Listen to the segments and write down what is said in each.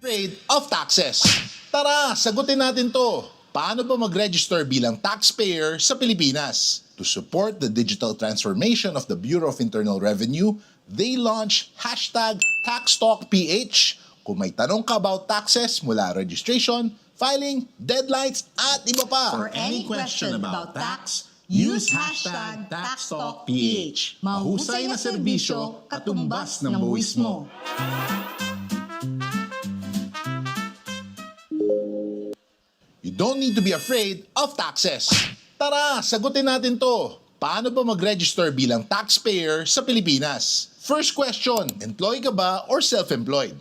Afraid of taxes. Tara, sagutin natin to. Paano ba mag-register bilang taxpayer sa Pilipinas? To support the digital transformation of the Bureau of Internal Revenue, they launched #TaxTalkPH. Kung may tanong ka about taxes mula registration, filing, deadlines, at iba pa. For any question about tax, use #TaxTalkPH. Mahusay na serbisyo, katumbas ng Buwis Mo. You don't need to be afraid of taxes. Tara, sagutin natin to. Paano ba mag-register bilang taxpayer sa Pilipinas? First question, employee ka ba or self-employed?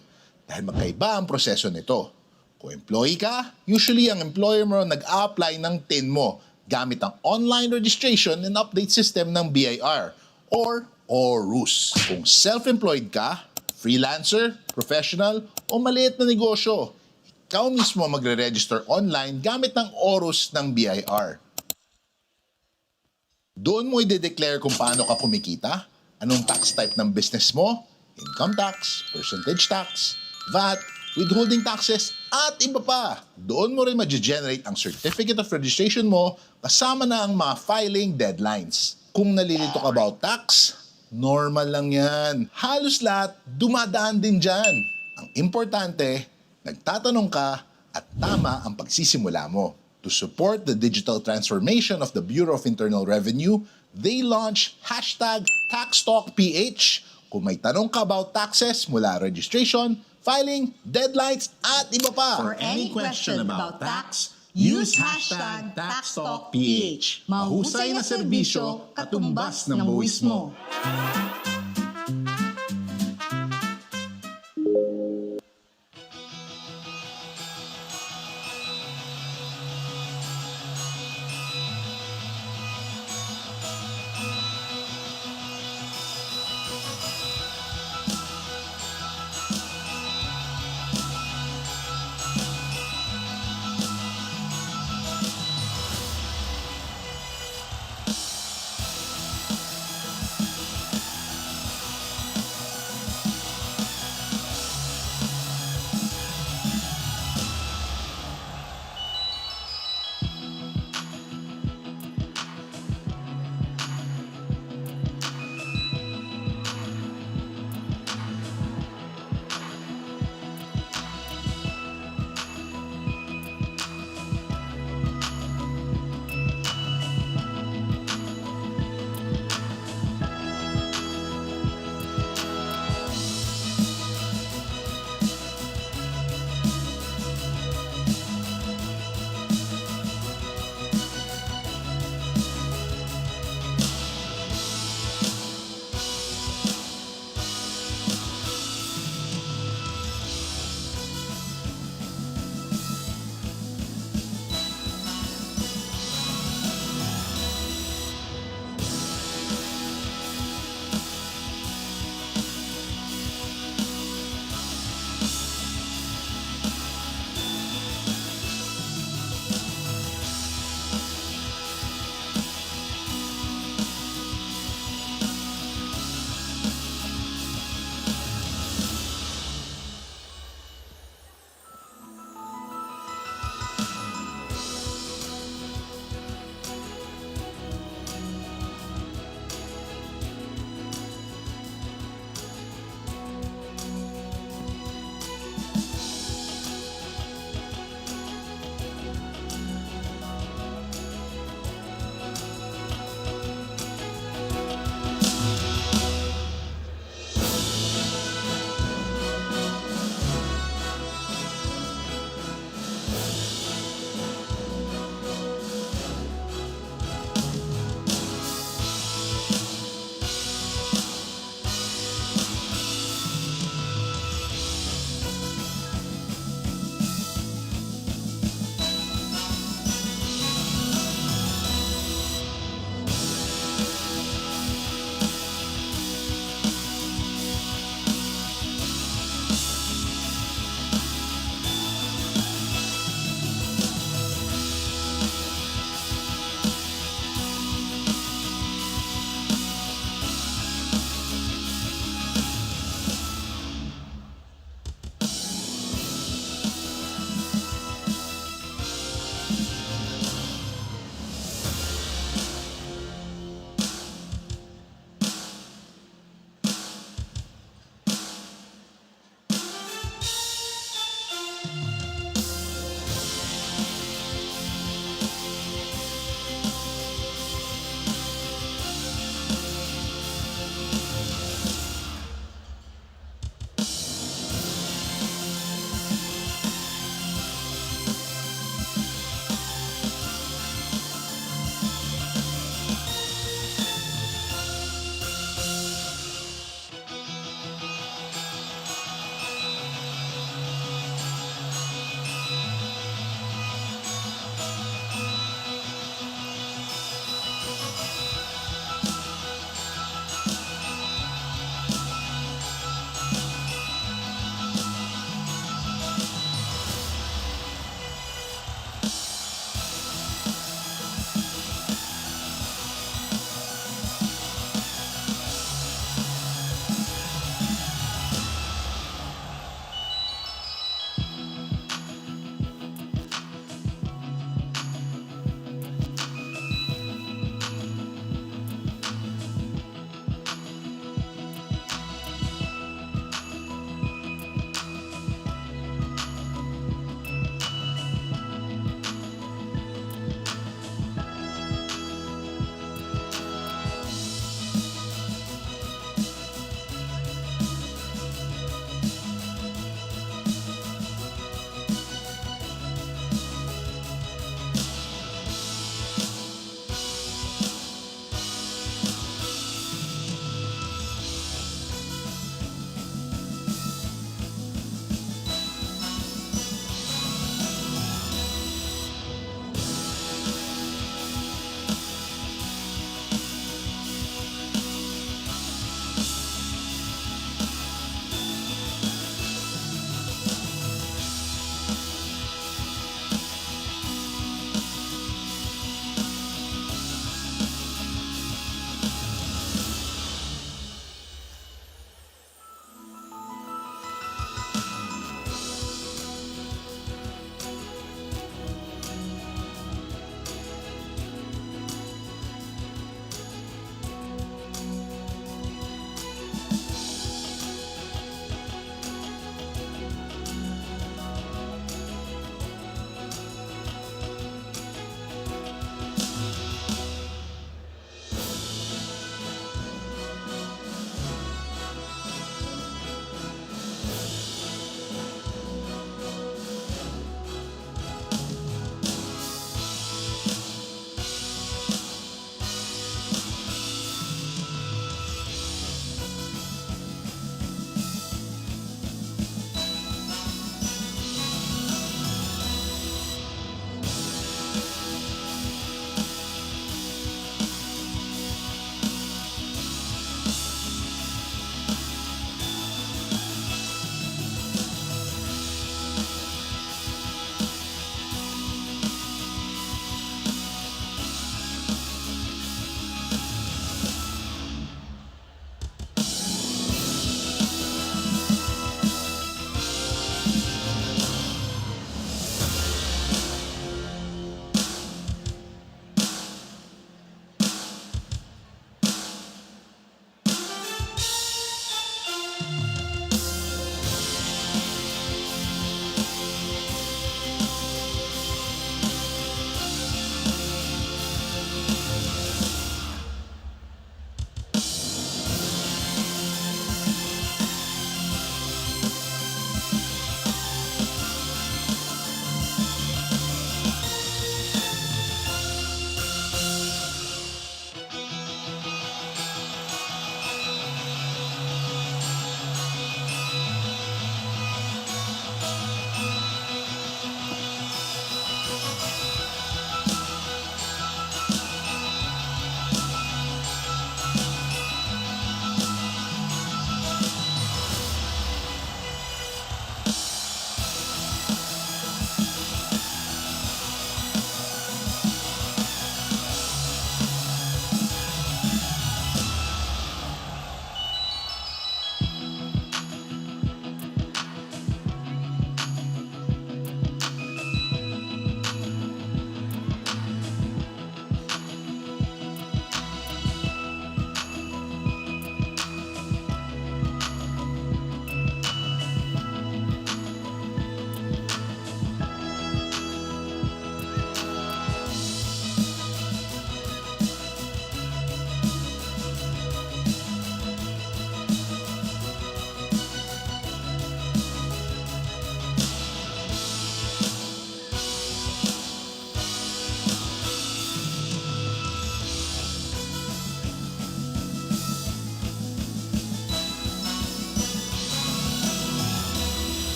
Dahil magkaiba ang proseso nito. Kung employee ka, usually ang employer mo nag-a-apply ng TIN mo gamit ang online registration and update system ng BIR or ORUS. Kung self-employed ka, freelancer, professional o maliit na negosyo, ikaw mismo magre-register online gamit ng ORUS ng BIR. Doon mo i-declare kung paano ka kumikita, anong tax type ng business mo, income tax, percentage tax, VAT, withholding taxes, at iba pa. Doon mo rin ma-generate ang certificate of registration mo kasama na ang mga filing deadlines. Kung nalilito ka about tax, normal lang yan. Halos lahat dumadaan din dyan. Ang importante, nagtatanong ka at tama ang pagsisimula mo. To support the digital transformation of the Bureau of Internal Revenue, they launched #TaxTalkPH. Kung may tanong ka about taxes mula registration, filing, deadlines, at iba pa. For any question about tax, use #TaxTalkPH. Mahusay na serbisyo, katumbas ng Buwis Mo.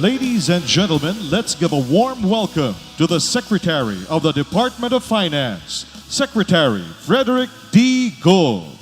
Ladies and gentlemen, let's give a warm welcome to the Secretary of the Department of Finance, Secretary Frederick D. Gould.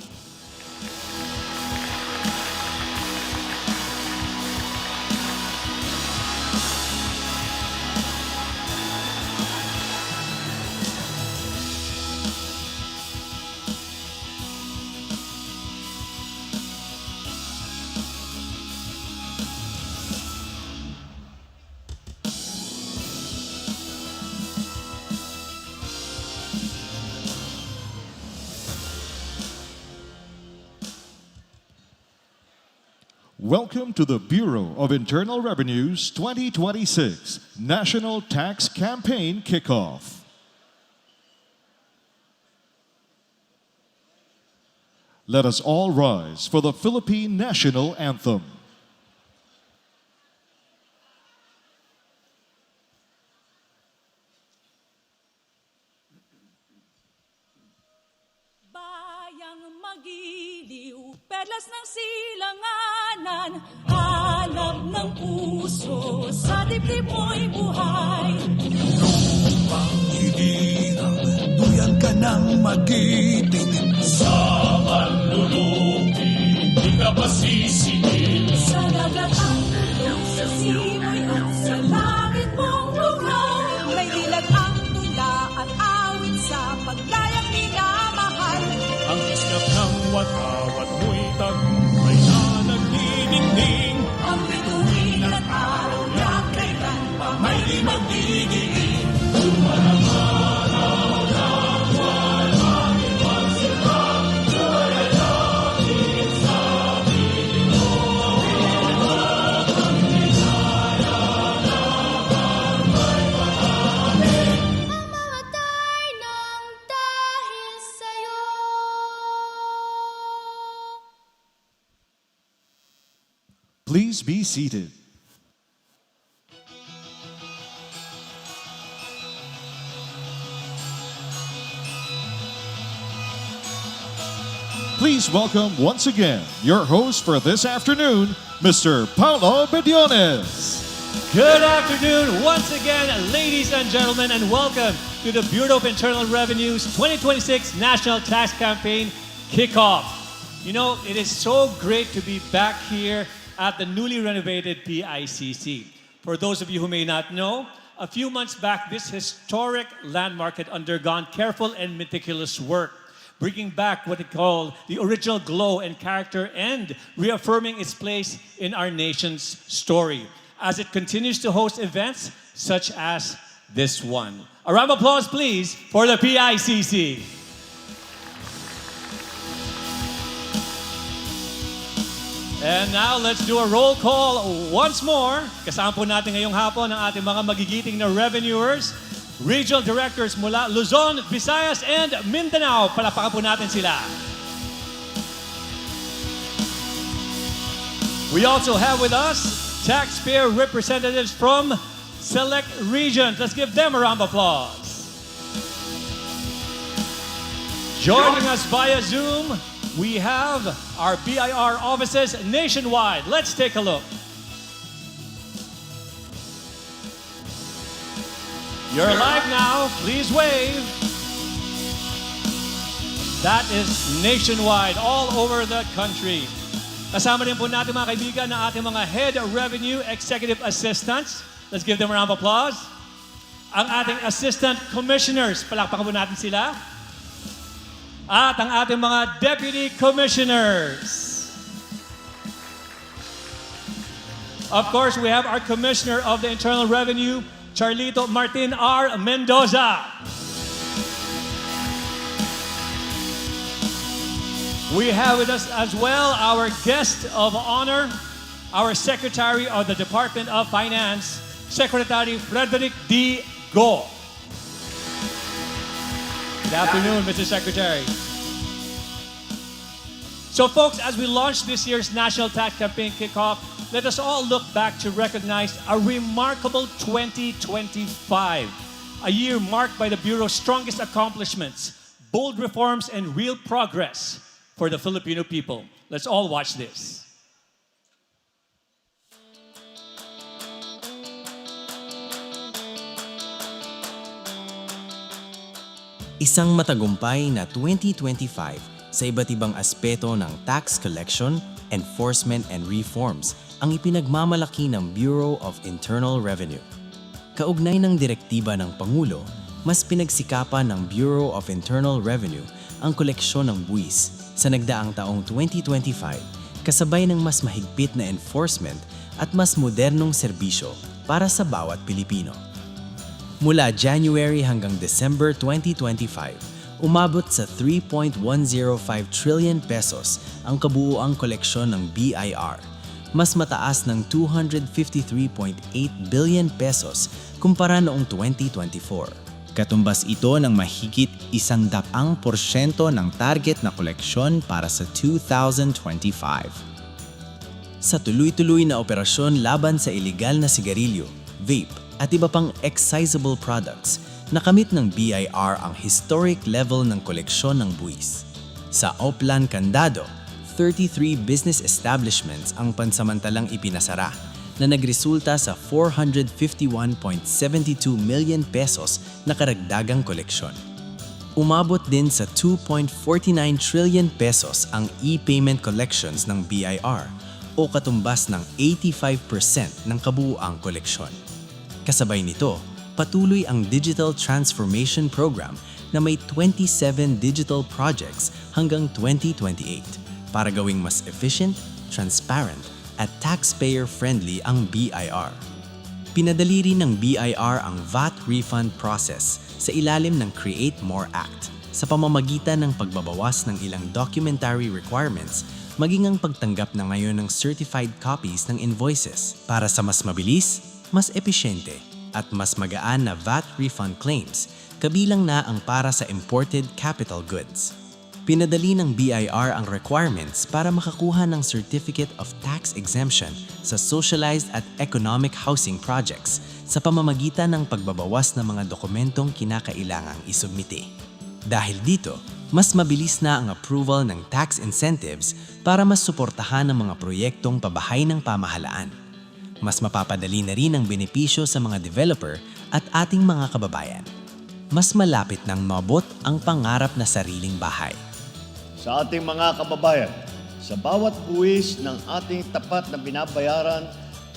Welcome to the Bureau of Internal Revenue's 2026 National Tax Campaign Kickoff. Let us all rise for the Philippine National Anthem. Bayang magiliw, perlas ng silanganan, hanap ng puso, sa dibdib mo'y buhay. Panghihinang, duyan ka ng magiting. Sa manlulupi, di ka pasisingil. Sa dagat ang tulong, sa simoy at sa langit mong lugaw. May dilag ang tula at awit sa paglayang minamahal. Ang iskap ng watawat mo'y tagumpay na nagdidingding. Ang bituin at araw na kailan pa may magdidiin. Mamatay ng dahil sa'yo. Please be seated. Please welcome once again your host for this afternoon, Mr. Paulo Bediones. Good afternoon once again, ladies and gentlemen, and welcome to the Bureau of Internal Revenue's 2026 National Tax Campaign Kickoff. You know, it is so great to be back here at the newly renovated PICC. For those of you who may not know, a few months back, this historic landmark had undergone careful and meticulous work, bringing back what it called the original glow and character and reaffirming its place in our nation's story as it continues to host events such as this one. A round of applause, please, for the PICC. And now, let's do a roll call once more. Kasama po natin ngayong hapon ang ating mga magigiting na revenuers, regional directors mula Luzon, Visayas, and Mindanao. Palakpakan po natin sila. We also have with us taxpayer representatives from select regions. Let's give them a round of applause. Joining us via Zoom, we have our BIR offices nationwide. Let's take a look. You're live now. Please wave. That is nationwide, all over the country. Kasama rin po natin mga kaibigan na ating mga Head Revenue Executive Assistants. Let's give them a round of applause. Ang ating Assistant Commissioners, palakpakan po natin sila. At ang ating mga Deputy Commissioners. Of course, we have our Commissioner of the Internal Revenue, Charlito Martin R. Mendoza. We have with us as well our guest of honor, our Secretary of the Department of Finance, Secretary Frederick D. Gould. Good afternoon, Mr. Secretary. So folks, as we launch this year's National Tax Campaign Kickoff, let us all look back to recognize a remarkable 2025, a year marked by the Bureau's strongest accomplishments, bold reforms, and real progress for the Filipino people. Let's all watch this. Isang matagumpay na 2025 sa iba't ibang aspeto ng tax collection, enforcement and reforms ang ipinagmamalaki ng Bureau of Internal Revenue. Kaugnay ng direktiba ng Pangulo, mas pinagsikapan ng Bureau of Internal Revenue ang koleksyon ng buwis sa nagdaang taong 2025 kasabay ng mas mahigpit na enforcement at mas modernong serbisyo para sa bawat Pilipino. Mula January hanggang December 2025, umabot sa 3.105 trillion pesos ang kabuuang koleksyon ng BIR, mas mataas ng 253.8 billion pesos kumpara noong 2024. Katumbas ito ng mahigit 100% ng target na koleksyon para sa 2025. Sa tuloy-tuloy na operasyon laban sa ilegal na sigarilyo, vape, at iba pang excisable products, nakamit ng BIR ang historic level ng koleksyon ng buwis. Sa Oplan Candado, 33 business establishments ang pansamantalang ipinasara na nagresulta sa 451.72 million pesos na karagdagang koleksyon. Umabot din sa 2.49 trillion pesos ang e-payment collections ng BIR o katumbas ng 85% ng kabuuang koleksyon. Kasabay nito, patuloy ang Digital Transformation Program na may 27 digital projects hanggang 2028 para gawing mas efficient, transparent, at taxpayer-friendly ang BIR. Pinadali rin ng BIR ang VAT refund process sa ilalim ng Create More Act sa pamamagitan ng pagbabawas ng ilang documentary requirements maging ang pagtanggap na ngayon ng certified copies ng invoices para sa mas mabilis, mas episyente, at mas magaan na VAT refund claims, kabilang na ang para sa imported capital goods. Pinadali ng BIR ang requirements para makakuha ng Certificate of Tax Exemption sa socialized at economic housing projects sa pamamagitan ng pagbabawas ng mga dokumentong kinakailangang isubmite. Dahil dito, mas mabilis na ang approval ng tax incentives para mas suportahan ang mga proyektong pabahay ng pamahalaan. Mas mapapadali na rin ang benepisyo sa mga developer at ating mga kababayan. Mas malapit nang mabot ang pangarap na sariling bahay. Sa ating mga kababayan, sa bawat buwis ng ating tapat na binabayaran,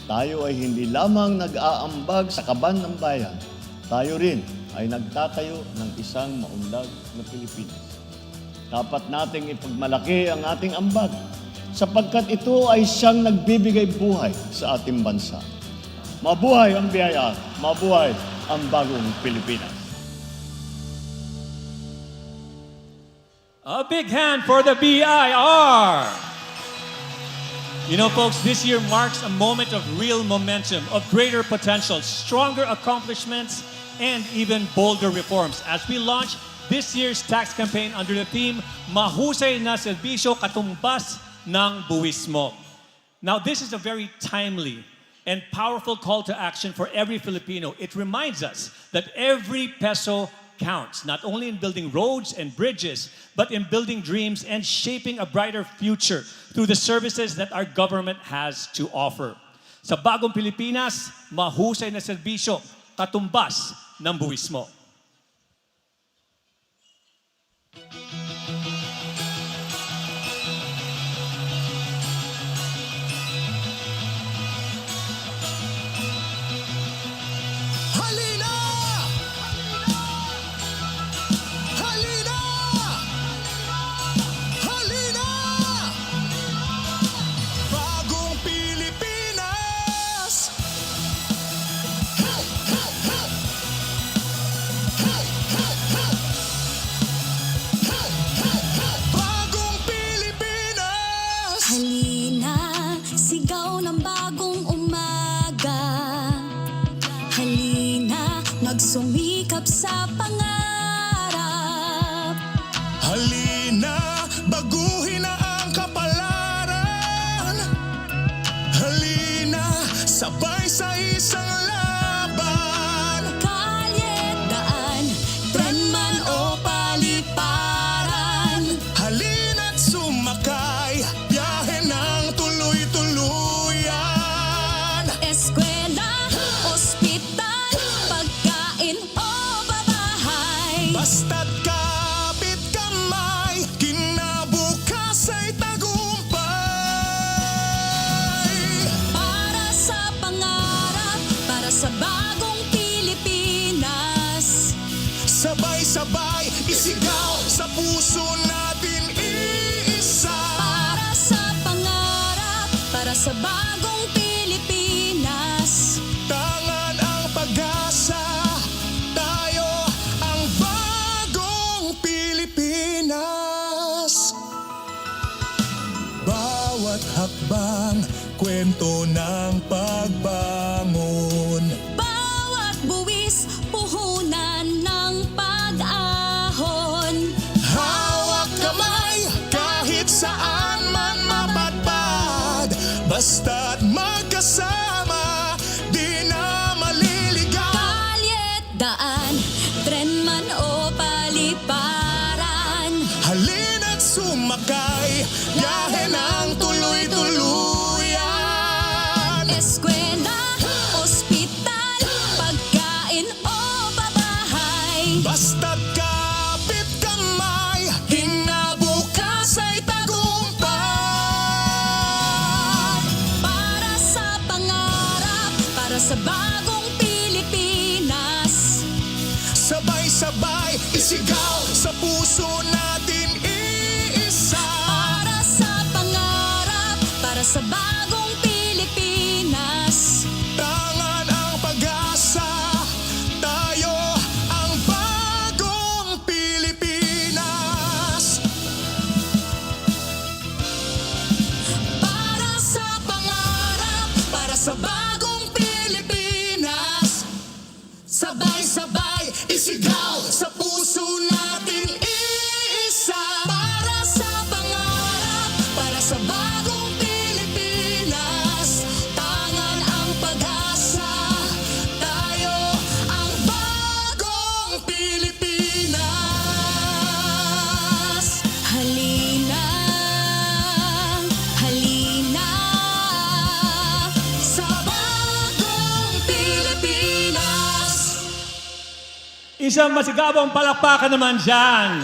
tayo ay hindi lamang nag-aambag sa kaban ng bayan, tayo rin ay nagtatayo ng isang maunlad na Pilipinas. Dapat nating ipagmalaki ang ating ambag sapagkat ito ay siyang nagbibigay buhay sa ating bansa. Mabuhay ang BIR, mabuhay ang bagong Pilipinas. A big hand for the BIR! You know, folks, this year marks a moment of real momentum, of greater potential, stronger accomplishments, and even bolder reforms as we launch this year's tax campaign under the theme Mahusay na Serbisyo, Katumbas ng Buwis Mo. Now, this is a very timely and powerful call to action for every Filipino. It reminds us that every peso counts, not only in building roads and bridges, but in building dreams and shaping a brighter future through the services that our government has to offer. Sa bagong Pilipinas, mahusay na serbisyo, katumbas ng buwis mo. Sumikap sa pangarap. Halina, baguhin na ang kapalaran. Halina, sabay sa isang laban. Kalye, daan, tren man o paliparan. Halina't sumakay, biyahe ng tuloy-tuluyan. Eskwela, ospital, pagkain o babahay. Basta't bawat hakbang, kwento ng pagbangon. Bawat buwis, puhunan ng pag-ahon. Hawak kamay, kahit saan man mapadpad, basta't magkasama, di na maliligaw. Kalyet, daan, tren man o paliparan. Halina't sumakay, biyahe ng tuloy-tuluyan. Eskwela, ospital, pagkain o babahay. Basta't kapit kamay, hinabukas ay tagumpay. Para sa pangarap, para sa bagong Pilipinas. Sabay-sabay, isigaw sa puso natin iisa. Para sa pangarap, para sa bagong Pilipinas. Tangan ang pag-asa, tayo ang bagong Pilipinas. Para sa pangarap, para sa bagong Pilipinas. Sabay-sabay, isigaw sa puso natin iisa. Para sa pangarap, para sa bagong Pilipinas. Tangan ang pag-asa, Tayo ang bagong Pilipinas. halina, halina sa bagong Pilipinas. Isang masigabong palakpakan naman dyan.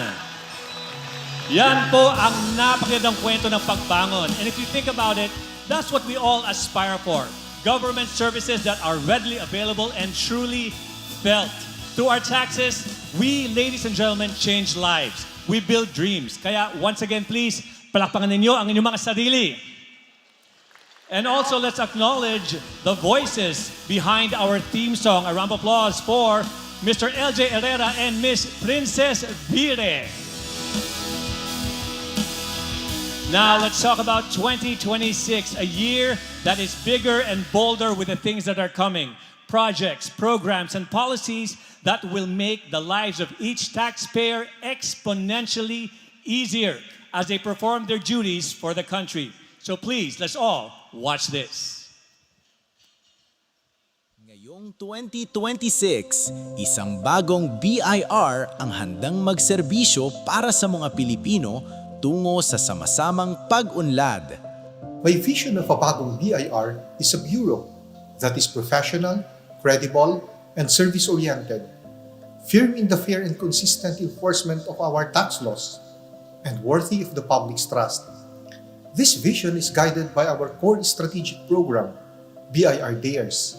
Yan po ang napakagandang kwento ng pagbangon. And if you think about it, that's what we all aspire for. Government services that are readily available and truly felt. Through our taxes, we, ladies and gentlemen, change lives. We build dreams. Kaya once again, please, palakpakan ninyo ang inyong mga sarili. And also, let's acknowledge the voices behind our theme song. A round of applause for Mr. LJ Herrera and Miss Princess Vire. Now, let's talk about 2026, a year that is bigger and bolder with the things that are coming. Projects, programs, and policies that will make the lives of each taxpayer exponentially easier as they perform their duties for the country. So please, let's all watch this. Ngayong 2026, isang bagong BIR ang handang magserbisyo para sa mga Pilipino tungo sa sama-samang pag-unlad. My vision of a bagong BIR is a bureau that is professional, credible, and service-oriented, firm in the fair and consistent enforcement of our tax laws, and worthy of the public's trust. This vision is guided by our core strategic program, BIR Dares.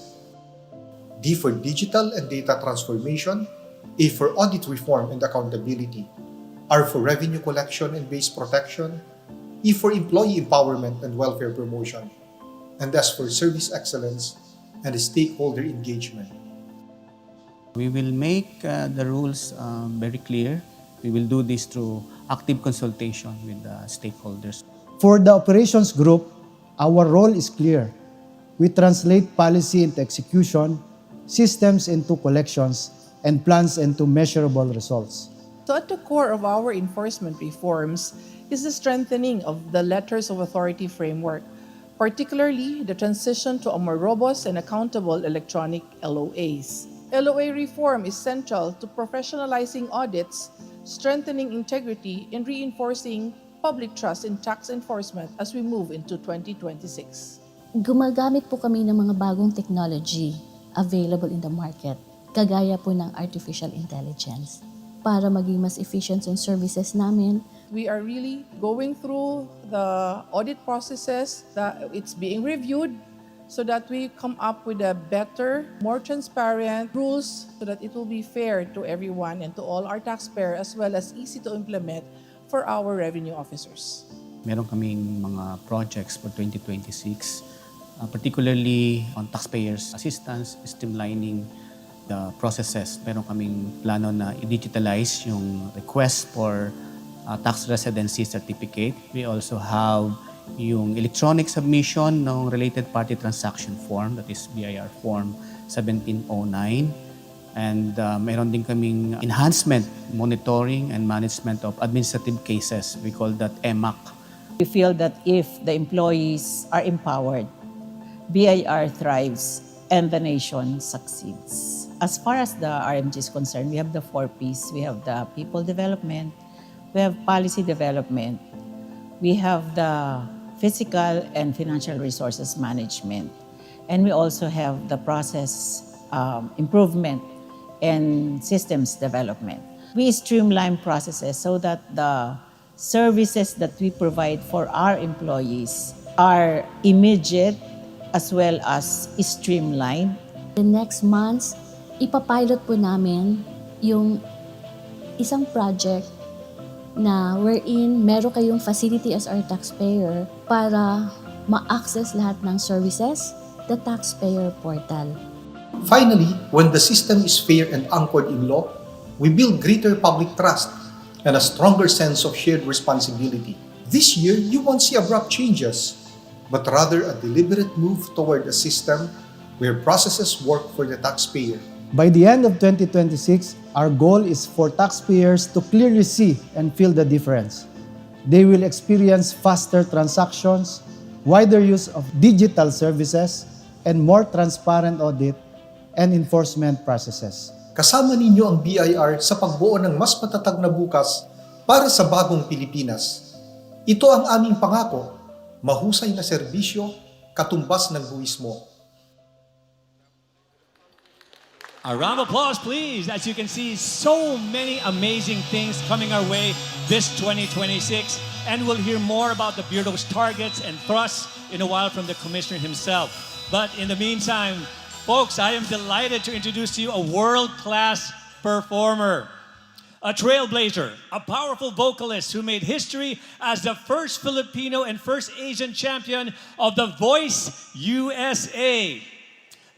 D for digital and data transformation, A for audit reform and accountability, R for revenue collection and base protection, E for employee empowerment and welfare promotion, and S for service excellence and stakeholder engagement. We will make the rules very clear. We will do this through active consultation with the stakeholders. For the operations group, our role is clear. We translate policy into execution, systems into collections, and plans into measurable results. So at the core of our enforcement reforms is the strengthening of the letters of authority framework, particularly the transition to a more robust and accountable electronic LOAs. LOA reform is central to professionalizing audits, strengthening integrity, and reinforcing public trust in tax enforcement as we move into 2026. Gumagamit po kami ng mga bagong technology available in the market, kagaya po ng artificial intelligence, para maging mas efficient yung services namin. We are really going through the audit processes, that it's being reviewed so that we come up with a better, more transparent rules so that it will be fair to everyone and to all our taxpayers as well as easy to implement for our revenue officers. Meron kaming mga projects for 2026, particularly on taxpayers' assistance, streamlining the processes. Meron kaming plano na i-digitalize yung request for tax residency certificate. We also have yung electronic submission ng related party transaction form, that is BIR form 1709. And mayroon din kaming enhancement, monitoring and management of administrative cases. We call that EMAC. We feel that if the employees are empowered, BIR thrives and the nation succeeds. As far as the RMG is concerned, we have the 4 Ps. We have the people development, we have policy development, we have the physical and financial resources management, and we also have the process improvement and systems development. We streamline processes so that the services that we provide for our employees are immediate as well as streamlined. The next months, ipapilot po namin yung isang project na wherein meron kayong facility as our taxpayer para ma-access lahat ng services, the taxpayer portal. Finally, when the system is fair and anchored in law, we build greater public trust and a stronger sense of shared responsibility. This year, you won't see abrupt changes, but rather a deliberate move toward a system where processes work for the taxpayer. By the end of 2026, our goal is for taxpayers to clearly see and feel the difference. They will experience faster transactions, wider use of digital services, and more transparent audit and enforcement processes. Kasama ninyo ang BIR sa pagbuo ng mas matatag na bukas para sa bagong Pilipinas. Ito ang aming pangako, mahusay na serbisyo, katumbas ng Buwis Mo. A round of applause, please. As you can see, so many amazing things coming our way this 2026. And we'll hear more about the Bureau's targets and thrusts in a while from the Commissioner himself. But in the meantime, folks, I am delighted to introduce to you a world-class performer, a trailblazer, a powerful vocalist who made history as the first Filipino and first Asian champion of The Voice USA.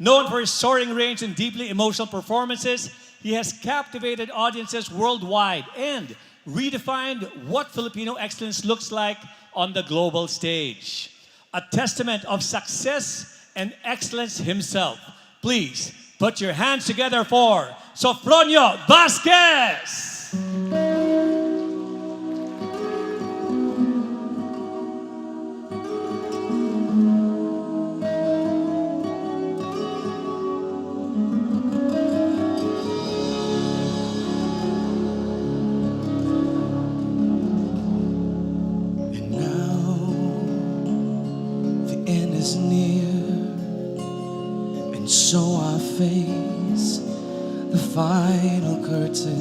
Known for his soaring range and deeply emotional performances, he has captivated audiences worldwide and redefined what Filipino excellence looks like on the global stage. A testament of success and excellence himself. Please put your hands together for Sofronio Vasquez! So I face the final curtain.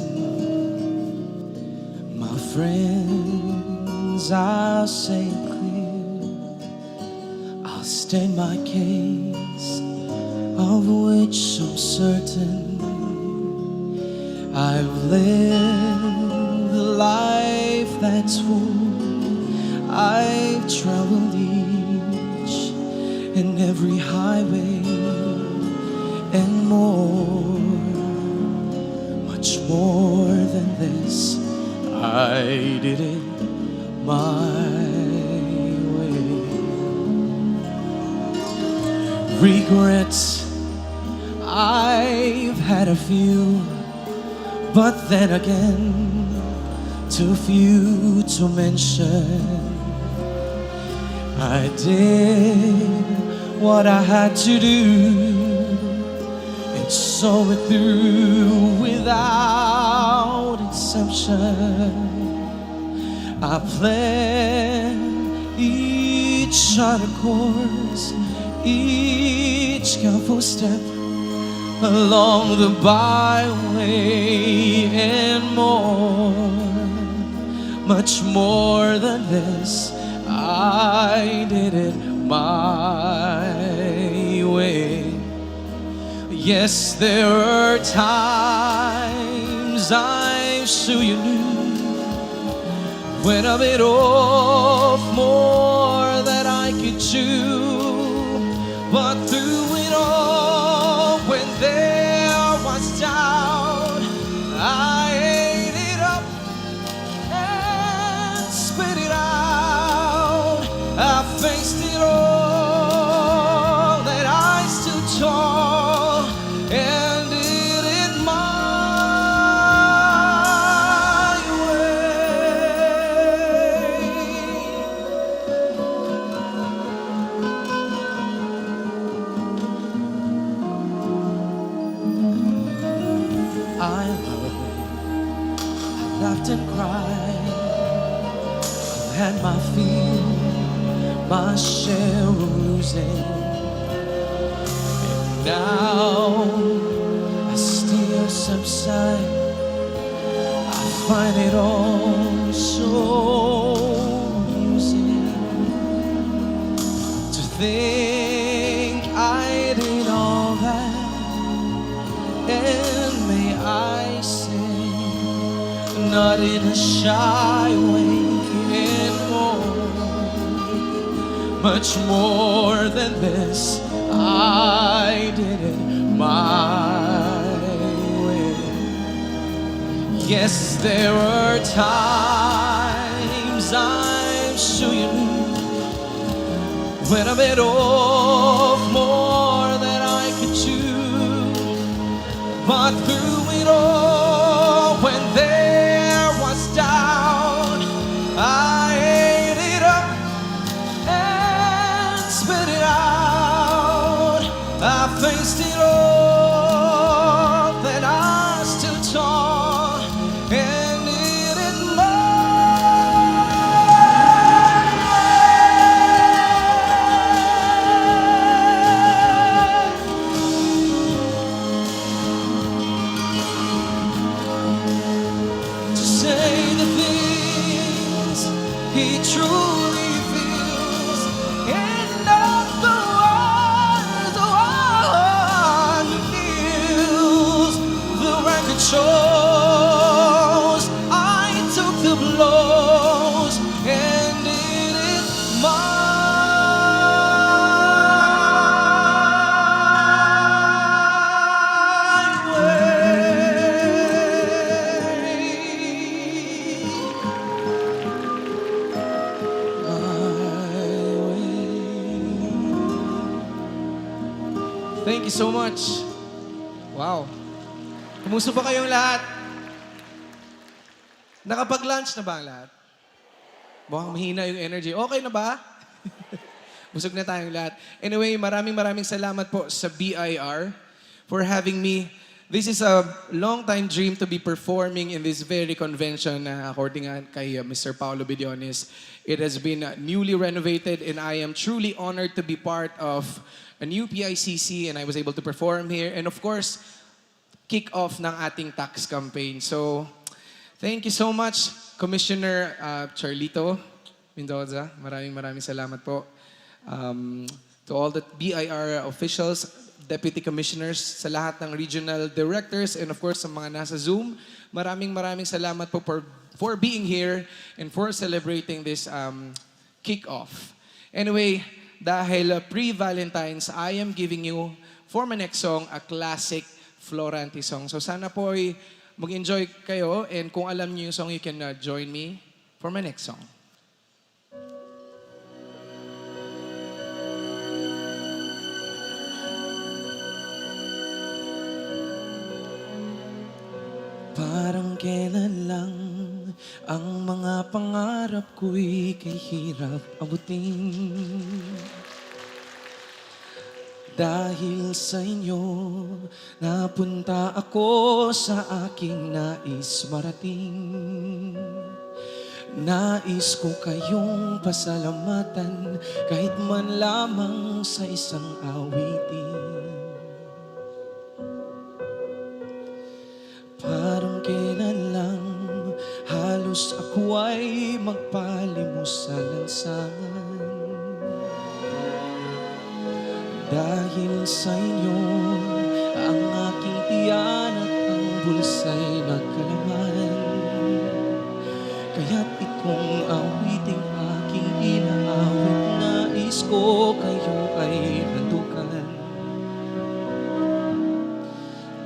My friends, I'll say it clear, I'll state my case, of which I'm certain. I've lived a life that's full. I've traveled each and every highway and more, much more than this. I did it my way. Regrets, I've had a few, but then again, too few to mention. I did what I had to do, saw it through without exception. I planned each charted course, each careful step along the byway and more, much more than this. I did it my way. Yes, there were times, I'm sure you knew, when I bit off more than I could chew. But through it all, when there was doubt, I ate it up and spit it out. I had my fill, my share of losing. And now I still subside. I find it all so amusing to think I did all that. And may I say, not in a shy way anymore, much more than this, I did it my way. Yes, there were times, I'm sure you knew, when I bit off more than I could chew. But through it all, when there was doubt, I ate it up and spit it out. I faced it all, then I stood tall and did it to say the things he truly feels, and not the one who feels. The record shows I took the blows and did it my way. Thank you so much. Wow. Kumusta ba kayong lahat? Nakapag-lunch na ba ang lahat? Mukhang mahina yung energy. Okay na ba? Busog na tayong lahat. Anyway, maraming salamat po sa BIR for having me. This is a long-time dream to be performing in this very convention na according kay Mr. Paolo Bidiones. It has been newly renovated and I am truly honored to be part of a new PICC and I was able to perform here. And of course, kick-off ng ating tax campaign. So, thank you so much, Commissioner Charlito Mendoza. Maraming salamat po. To all the BIR officials, deputy commissioners, sa lahat ng regional directors, and of course, sa mga nasa Zoom, maraming salamat po for being here and for celebrating this kick-off. Anyway, dahil pre-Valentine's, I am giving you, for my next song, a classic Florante song. So sana po ay mag-enjoy kayo and kung alam niyo yung song, you can join me for my next song. Parang kailan lang ang mga pangarap ko'y kay hirap abutin. Dahil sa inyo, napunta ako sa aking nais marating. Nais ko kayong pasalamatan kahit man lamang sa isang awitin. Parang kailan lang halos ako ay magpalimos sa lansangan. Dahil sa inyo, ang aking tiyan at ang bulsa'y nagkalaman. Kaya't itong awiting aking inaawit, nais ko kayo ay handukan.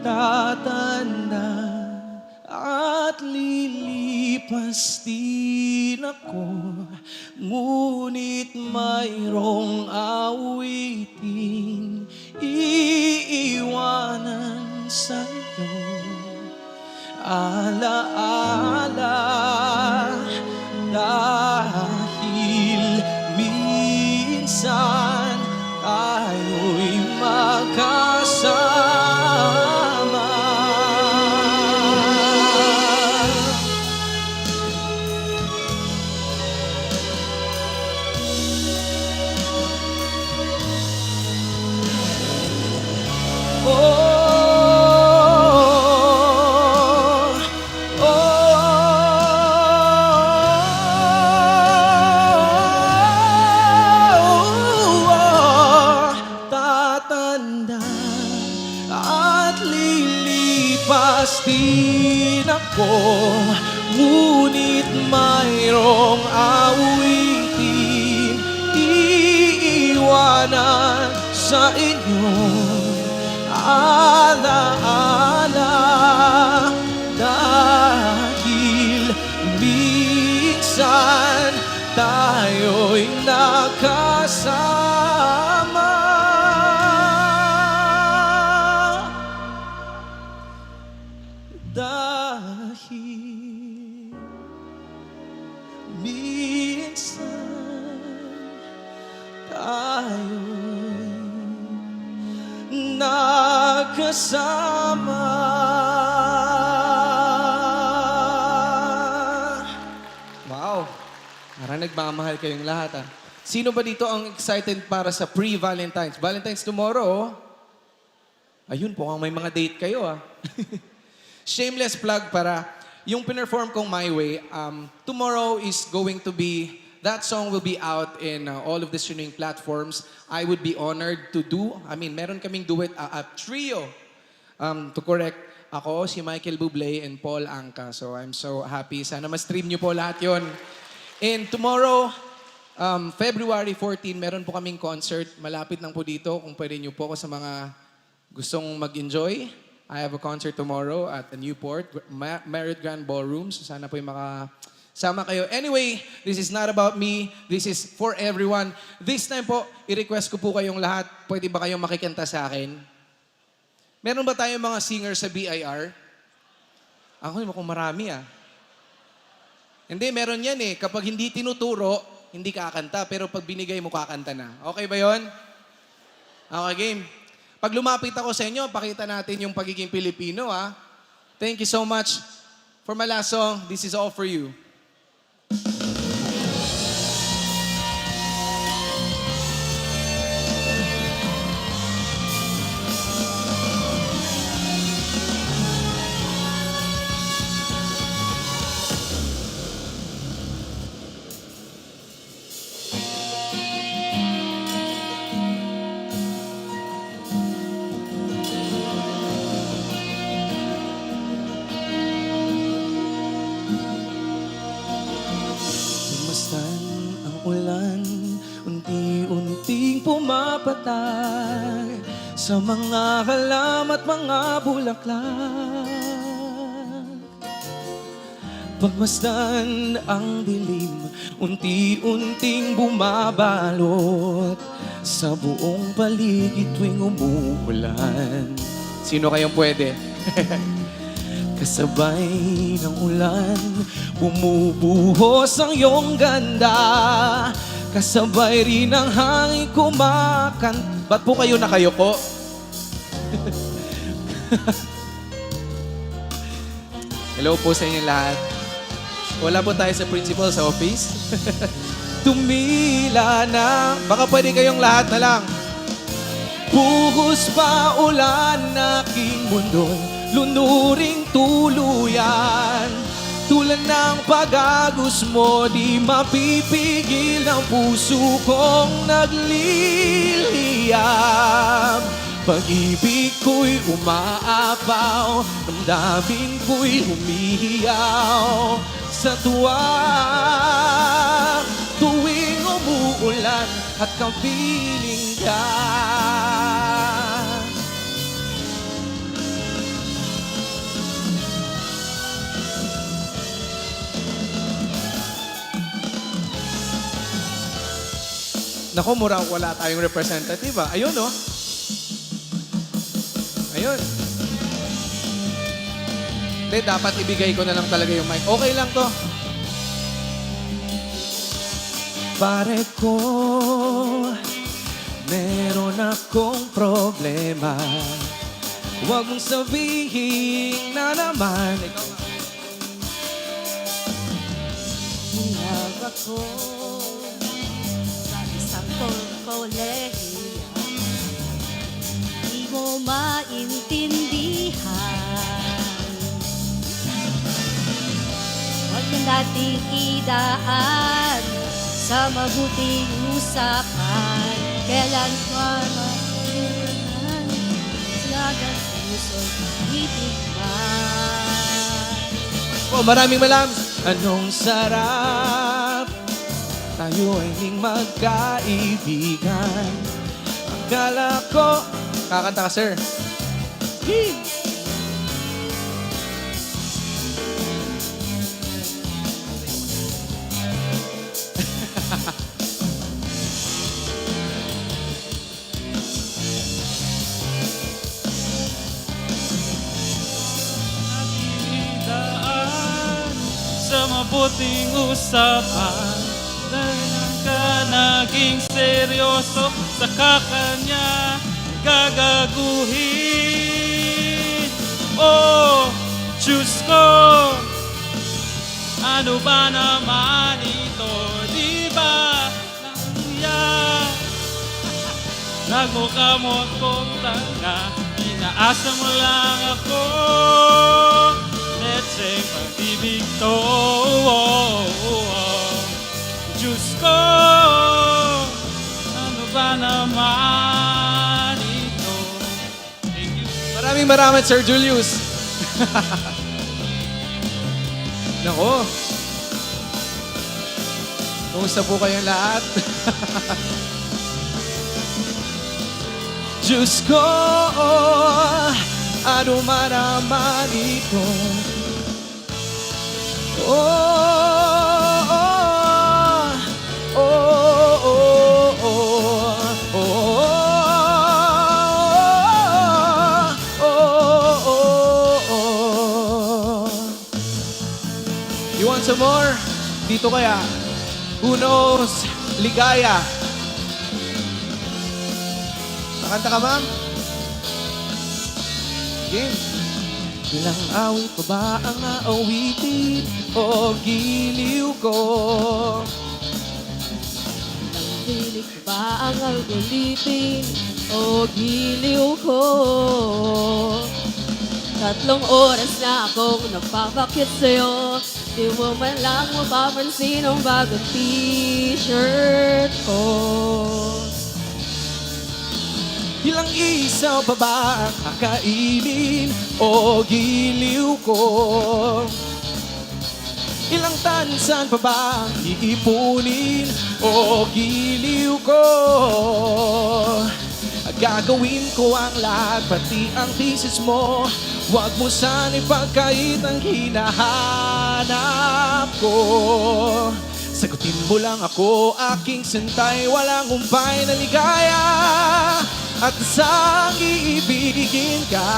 Tatanda at lilipas din ako, ngunit mayroong awiting iiwanan sa'yo. Alaala, dahil minsan tayo'y magkasama. liwanag sa inyong alaala. Dahil minsan tayo'y nakasama. Dahil minsan tayo'y nakasama. Wow! Parang nagmamahal kayong lahat, ah. Sino ba dito ang excited para sa pre-Valentine's? Valentine's tomorrow, oh. Ayun po, may mga date kayo, ah. Shameless plug para yung pinerform kong My Way, tomorrow is going to be, that song will be out in all of the streaming platforms. I would be honored to do, meron kaming duet, a trio, to correct, ako, si Michael Bublé, and Paul Anka. So I'm so happy. Sana ma-stream nyo po lahat yon. And tomorrow, February 14, meron po kaming concert. Malapit lang po dito. Kung pwede nyo po ako sa mga gustong mag-enjoy. I have a concert tomorrow at the Newport, Marriott Grand Ballroom. So sana po yung makasama kayo. Anyway, this is not about me. This is for everyone. This time po, i-request ko po kayong lahat. Pwede ba kayong makikanta sa akin? Meron ba tayong mga singers sa BIR? Ako, mukhang marami, ah. Hindi, meron yan eh. Kapag hindi tinuturo, hindi kakanta. Pero pag binigay mo, kakanta na. Okay ba yon? Okay, game. Pag lumapit ako sa inyo, pakita natin yung pagiging Pilipino, ha? Thank you so much. For my last song, this is all for you. Pumapatay sa mga halam at mga bulaklak. Pagmasdan ang dilim, unti-unting bumabalot sa buong paligid tuwing umuulan. Sino kayong pwede? Kasabay ng ulan, bumubuhos ang iyong ganda. Kasabay rin ang hangin kumakan. Ba't po kayo nakayoko? Hello po sa inyo lahat. Wala po tayo sa principal sa office. Tumila na. Baka pwede kayong lahat na lang. Buhos pa ulan aking mundo'y lunuring tuluyan. Tulad ng pag-agos mo, di mapipigil ang puso kong nagliliyab. Pag-ibig ko'y umaapaw, damdamin ko'y humihiyaw sa tuwa. Tuwing umuulan at kapiling ka. Nako, mura wala tayong representative, ah. Ayun, oh. Ayun. Hindi, dapat ibigay ko na lang talaga yung mic. Okay lang to. Pare ko, meron akong problema. Huwag mong sabihin na naman. Hinag ako kolehiya, di mo maintindihan. Huwag na nating idaan sa mabuting usapan. Kailan pa mailan silagang puso'y titigman. Oh, maraming malam. Anong sarap tayo ay ning magkaibigan. Kala ko. Kakanta ka, sir. Yee! Sa mabuting usapan, dahil ka naging seryoso, saka kanya gagaguhin. Oh, Diyos ko, ano ba naman ito? Di ba nangyay? Nagmukha mo akong tanga, inaasa mo lang ako. Let's say pag-ibig to. Diyos ko, ano ba naman ito? Thank you. Maraming Sir Julius. Nako. Kumusta po kayong lahat? Diyos ko, ano man naman ito. You want some more? Dito kaya? Who knows? Ligaya. Nakanta ka, ma'am? Game. Ilang awit pa ba ang aawitin o giliw ko? Ilang hilig pa ang ulitin o giliw ko? 3 oras na akong nagpapakit sa'yo, di mo man lang mapapansin ang bagong t-shirt ko. Ilang isaw pa ba ang kakainin o giliw ko? Ilang tansan pa ba ang iipunin o giliw ko? Gagawin ko ang lahat, pati ang thesis mo. Huwag mo sana ipagkait ang hinahanap ko. Sagutin mo lang ako, aking sentay, walang umpay na ligaya. At isang iibigin ka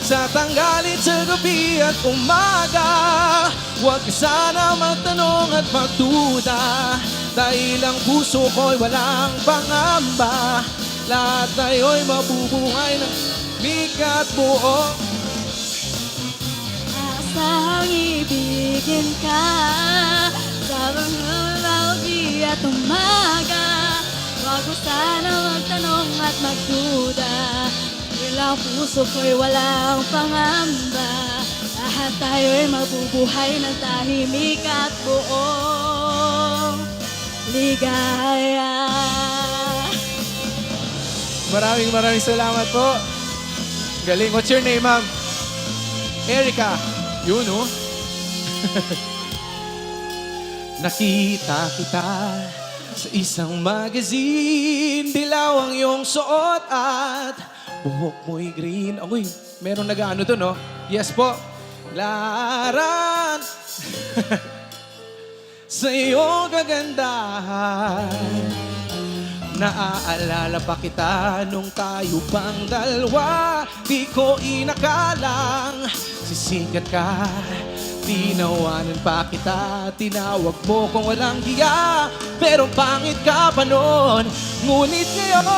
sa tanggalit sa gabi at umaga. Huwag ka sana magtanong at magduda, dahil ang puso ko'y walang pangamba. Lahat tayo'y mabubuhay ng bigat buo. Asang ibigin ka sa mga gabi at umaga. Huwag mo sana magtanong at magduda, ilang puso ko'y walang pangamba. Lahat tayo'y mabubuhay ng tahimik at buong ligaya. Maraming salamat po. Galing. What's your name, ma'am? Erica. Yun, oh. Nakita kita sa isang magazine, dilaw ang iyong suot at buhok mo'y green. Ako'y, meron nag-ano dun, no? Yes po. Laran sa iyong kagandahan. Naaalala pa kita nung tayo pang dalawa. Di ko inakalang sisikat ka. Tinawanan pa kita, tinawag mo kung walang hiya. Pero pangit ka pa noon, ngunit ngayon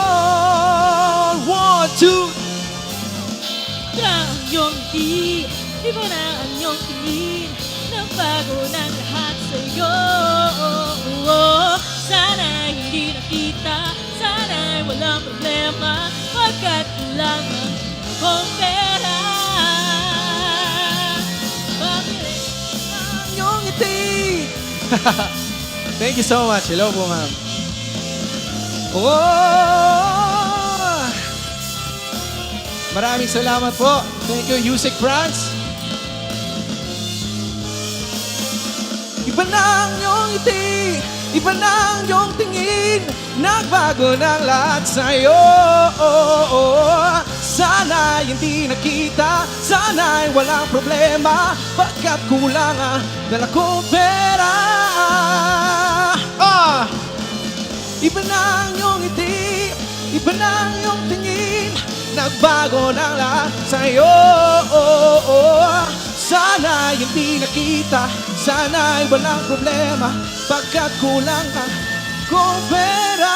1, 2. Na ang iyong ngiti, iba na ang iyong tingin, nagbago ng lahat sa'yo. Sana'y hindi nakita, sana'y walang problema, pagkat lang ang akong pera. Yung ngiti. Thank you so much. Hello po, ma'am. Oh! Maraming salamat po. Thank you, Yusek France. Iba na ang iyong ngiti, iba na ang iyong tingin, nagbago ng lahat sa'yo. Sana'y hindi nakita, sana'y walang problema, pagkat kulang ang dala kong pera. Iba na ang iyong ngiti, iba na ang iyong tingin, nagbago ng lahat sa'yo. Sana'y hindi nakita, sana'y walang problema, pagkat kulang ang kung pera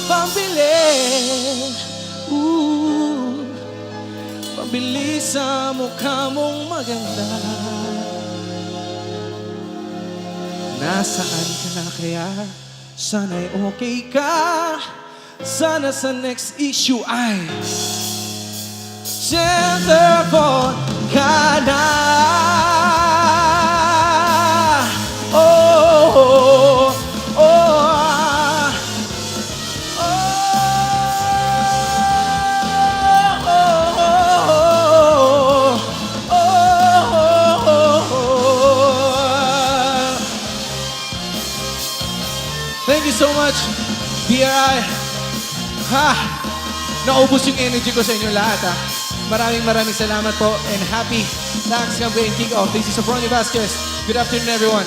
pambili, pambili sa mukha mong maganda. Nasaan ka na kaya? Sana'y okay ka. Sana sa next issue ay centerfold ka na. Thank you so much, BRI. Naubos yung energy ko sa inyo lahat. Maraming salamat po and happy tax campaign kick-off. This is Sofronio Vasquez. Good afternoon, everyone.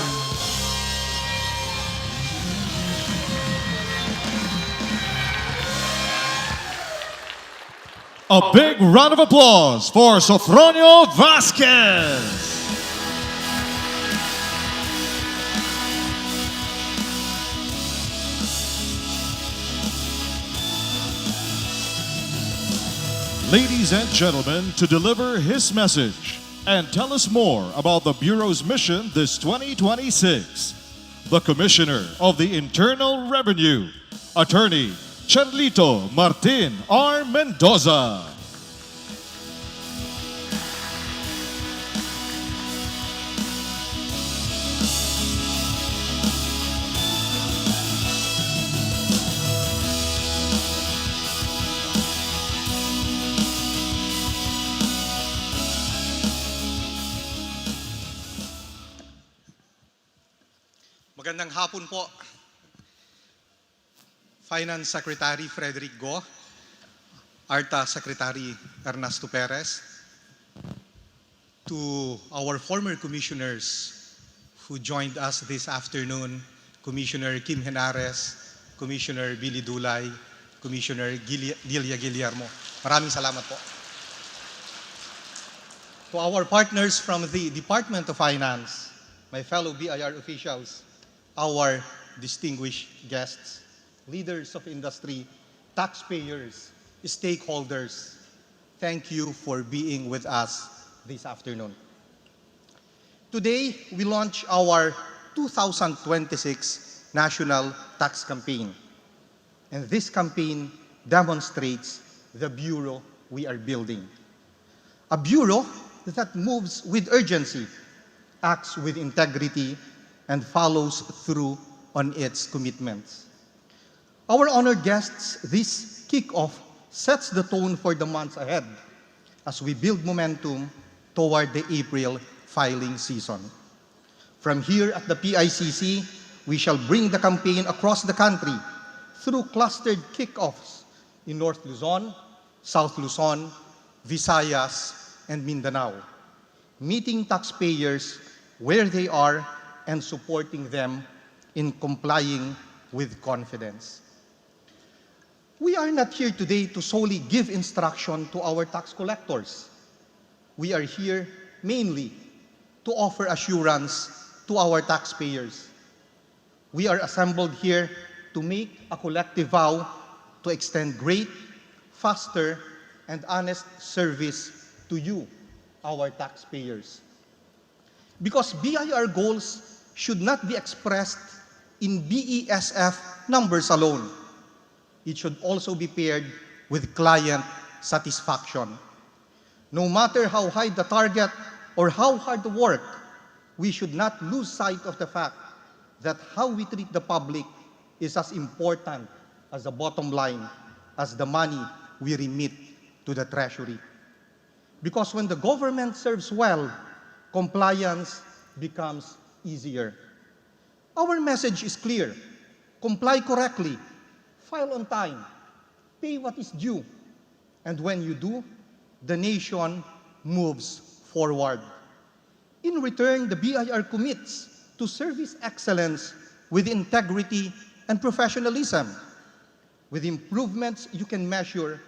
A big round of applause for Sofronio Vasquez. Ladies and gentlemen, to deliver his message and tell us more about the Bureau's mission this 2026, the Commissioner of the Internal Revenue, Attorney Charlito Martin R. Mendoza. Magandang hapon po, Finance Secretary Frederick Go, ARTA Secretary Ernesto Perez, to our former commissioners who joined us this afternoon, Commissioner Kim Henares, Commissioner Billy Dulay, Commissioner Delia Guillermo. Maraming salamat po. To our partners from the Department of Finance, my fellow BIR officials, our distinguished guests, leaders of industry, taxpayers, stakeholders, thank you for being with us this afternoon. Today, we launch our 2026 National Tax Campaign. And this campaign demonstrates the Bureau we are building. A Bureau that moves with urgency, acts with integrity, and follows through on its commitments. Our honored guests, this kickoff sets the tone for the months ahead as we build momentum toward the April filing season. From here at the PICC, we shall bring the campaign across the country through clustered kickoffs in North Luzon, South Luzon, Visayas, and Mindanao, meeting taxpayers where they are and supporting them in complying with confidence. We are not here today to solely give instruction to our tax collectors. We are here mainly to offer assurance to our taxpayers. We are assembled here to make a collective vow to extend great, faster, and honest service to you, our taxpayers. Because BIR goals should not be expressed in BESF numbers alone. It should also be paired with client satisfaction. No matter how high the target or how hard the work, we should not lose sight of the fact that how we treat the public is as important as the bottom line, as the money we remit to the Treasury. Because when the government serves well, compliance becomes easier. Our message is clear. comply correctly, file on time, pay what is due. And when you do, the nation moves forward. In return, the BIR commits to service excellence with integrity and professionalism, with improvements you can measure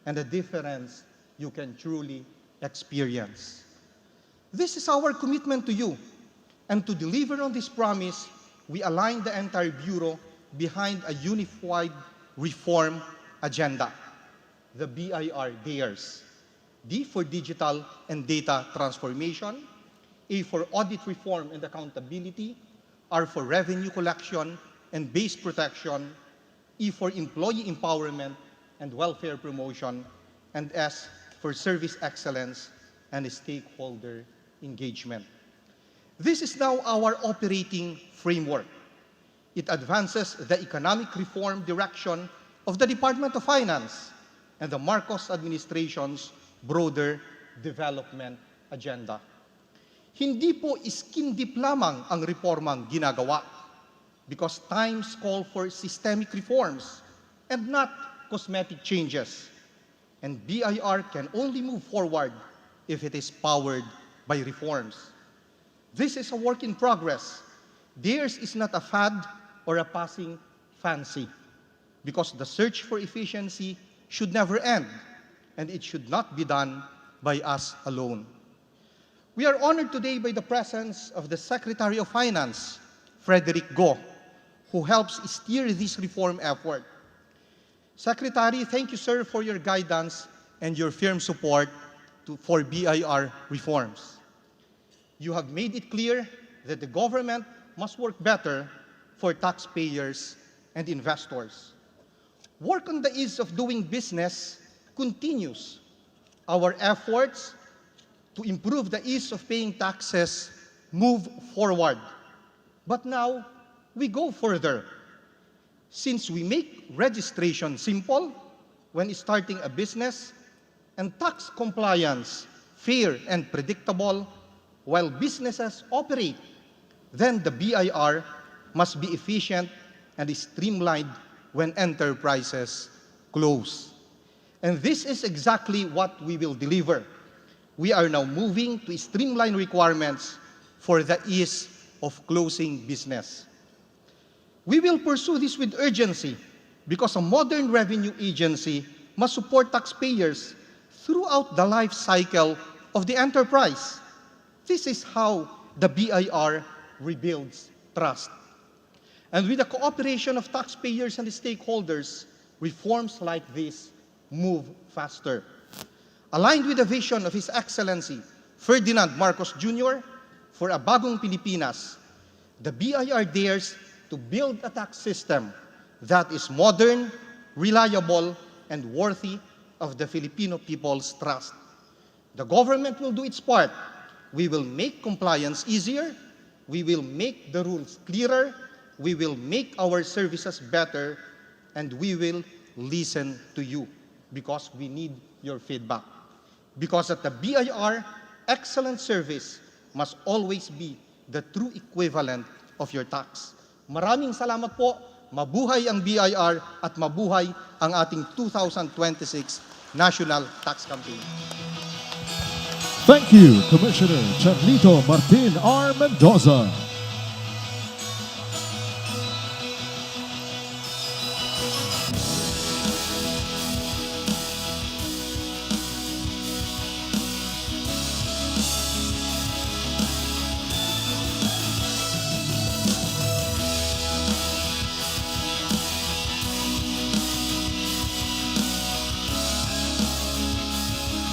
and a difference you can truly experience. This is our commitment to you, and to deliver on this promise, we align the entire Bureau behind a unified reform agenda, the BIR DARES. D for digital and data transformation, A for audit reform and accountability, R for revenue collection and base protection, E for employee empowerment and welfare promotion, and S for service excellence and stakeholder engagement. This is now our operating framework. It advances the economic reform direction of the Department of Finance and the Marcos administration's broader development agenda. Hindi po skin deep lamang ang reformang ginagawa because times call for systemic reforms and not cosmetic changes. And BIR can only move forward if it is powered by reforms. This is a work in progress. Theirs is not a fad or a passing fancy, because the search for efficiency should never end, and it should not be done by us alone. We are honored today by the presence of the Secretary of Finance, Frederick Go, who helps steer this reform effort. Secretary, thank you, sir, for your guidance and your firm support for BIR reforms. You have made it clear that the government must work better for taxpayers and investors. Work on the ease of doing business continues. Our efforts to improve the ease of paying taxes move forward. But now, we go further. Since we make registration simple when starting a business and tax compliance fair and predictable while businesses operate, then the BIR must be efficient and streamlined when enterprises close. And this is exactly what we will deliver. We are now moving to streamline requirements for the ease of closing business. We will pursue this with urgency because a modern revenue agency must support taxpayers throughout the life cycle of the enterprise. This is how the BIR rebuilds trust. And with the cooperation of taxpayers and stakeholders, reforms like this move faster. Aligned with the vision of His Excellency Ferdinand Marcos Jr. for a bagong Pilipinas, the BIR dares to build a tax system that is modern, reliable, and worthy of the Filipino people's trust. The government will do its part. We will make compliance easier. We will make the rules clearer. We will make our services better. And we will listen to you because we need your feedback. Because at the BIR, excellent service must always be the true equivalent of your tax. Maraming salamat po. Mabuhay ang BIR at mabuhay ang ating 2026 National Tax Campaign. Thank you, Commissioner Charlito Martin R. Mendoza.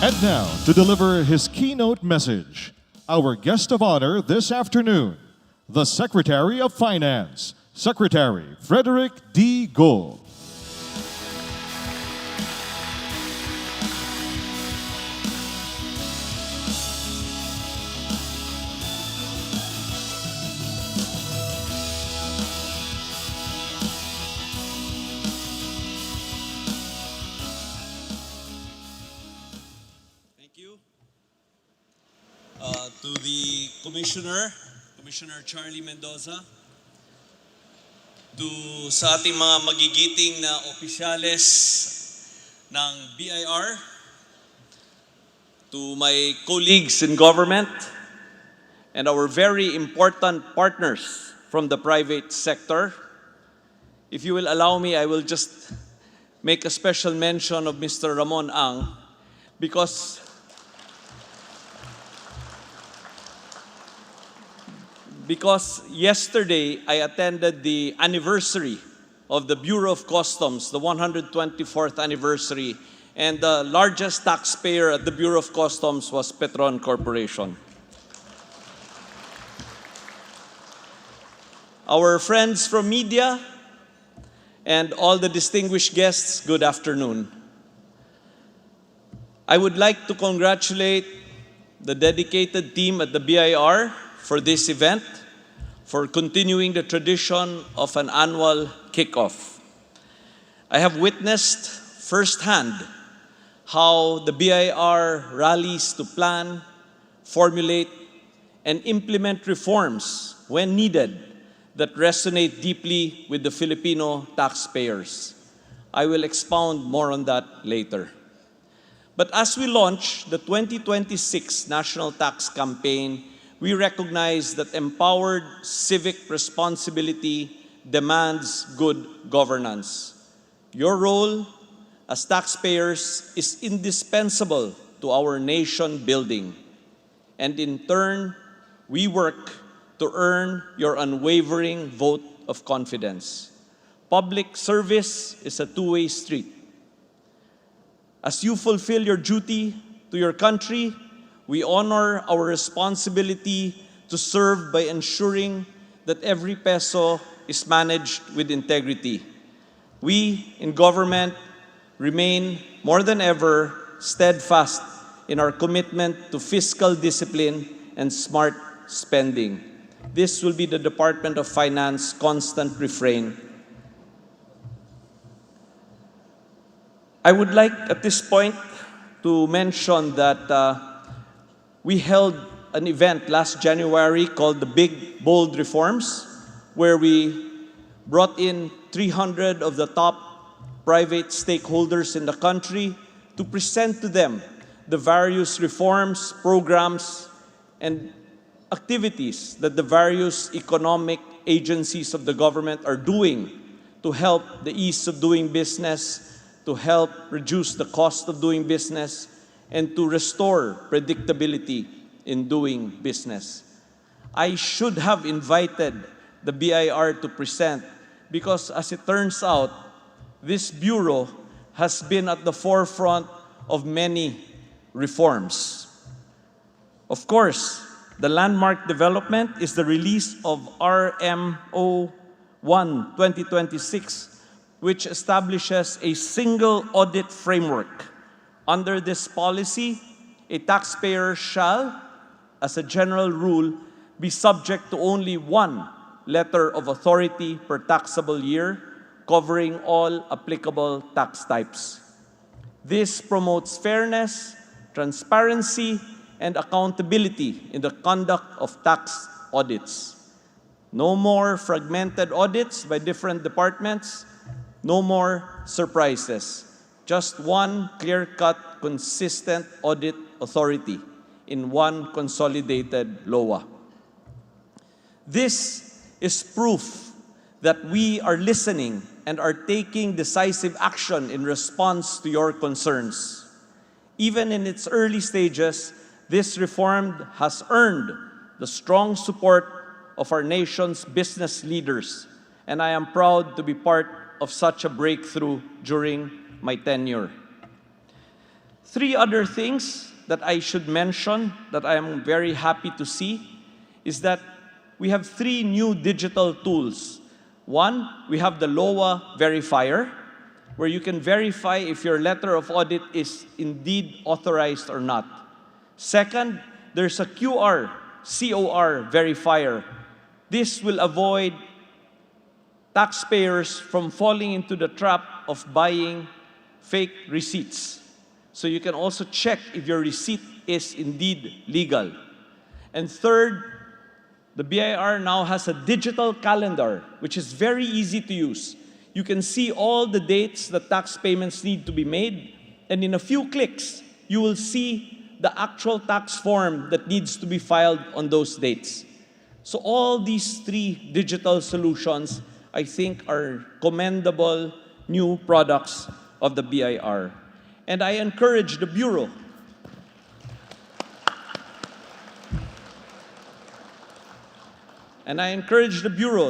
And now, to deliver his keynote message, our guest of honor this afternoon, the Secretary of Finance, Secretary Frederick D. Go. To the Commissioner Charlie Mendoza, sa ating mga magigiting na opisyales ng BIR, to my colleagues in government, and our very important partners from the private sector. If you will allow me, I will just make a special mention of Mr. Ramon Ang, because yesterday I attended the anniversary of the Bureau of Customs, the 124th anniversary, and the largest taxpayer at the Bureau of Customs was Petron Corporation. Our friends from media and all the distinguished guests, good afternoon. I would like to congratulate the dedicated team at the BIR for this event, for continuing the tradition of an annual kickoff. I have witnessed firsthand how the BIR rallies to plan, formulate, and implement reforms when needed that resonate deeply with the Filipino taxpayers. I will expound more on that later. But as we launch the 2026 National Tax Campaign, we recognize that empowered civic responsibility demands good governance. Your role as taxpayers is indispensable to our nation building. And in turn, we work to earn your unwavering vote of confidence. Public service is a two-way street. As you fulfill your duty to your country, we honor our responsibility to serve by ensuring that every peso is managed with integrity. We in government remain more than ever steadfast in our commitment to fiscal discipline and smart spending. This will be the Department of Finance constant refrain. I would like at this point to mention that we held an event last January called the Big Bold Reforms, where we brought in 300 of the top private stakeholders in the country to present to them the various reforms, programs, and activities that the various economic agencies of the government are doing to help the ease of doing business, to help reduce the cost of doing business, and to restore predictability in doing business. I should have invited the BIR to present because, as it turns out, this bureau has been at the forefront of many reforms. Of course, the landmark development is the release of RMO 1-2026, which establishes a single audit framework. Under this policy, a taxpayer shall, as a general rule, be subject to only one letter of authority per taxable year, covering all applicable tax types. This promotes fairness, transparency, and accountability in the conduct of tax audits. No more fragmented audits by different departments, no more surprises. Just one clear-cut, consistent audit authority in one consolidated LOA. This is proof that we are listening and are taking decisive action in response to your concerns. Even in its early stages, this reform has earned the strong support of our nation's business leaders, and I am proud to be part of such a breakthrough during my tenure. Three other things that I should mention that I am very happy to see is that we have three new digital tools. One, we have the LOA Verifier, where you can verify if your letter of audit is indeed authorized or not. Second, there's a COR Verifier. This will avoid taxpayers from falling into the trap of buying fake receipts. So you can also check if your receipt is indeed legal. And third, The BIR now has a digital calendar, which is very easy to use. You can see all the dates that tax payments need to be made, and in a few clicks, you will see the actual tax form that needs to be filed on those dates. So all these three digital solutions, I think, are commendable new products of the BIR. And I encourage the Bureau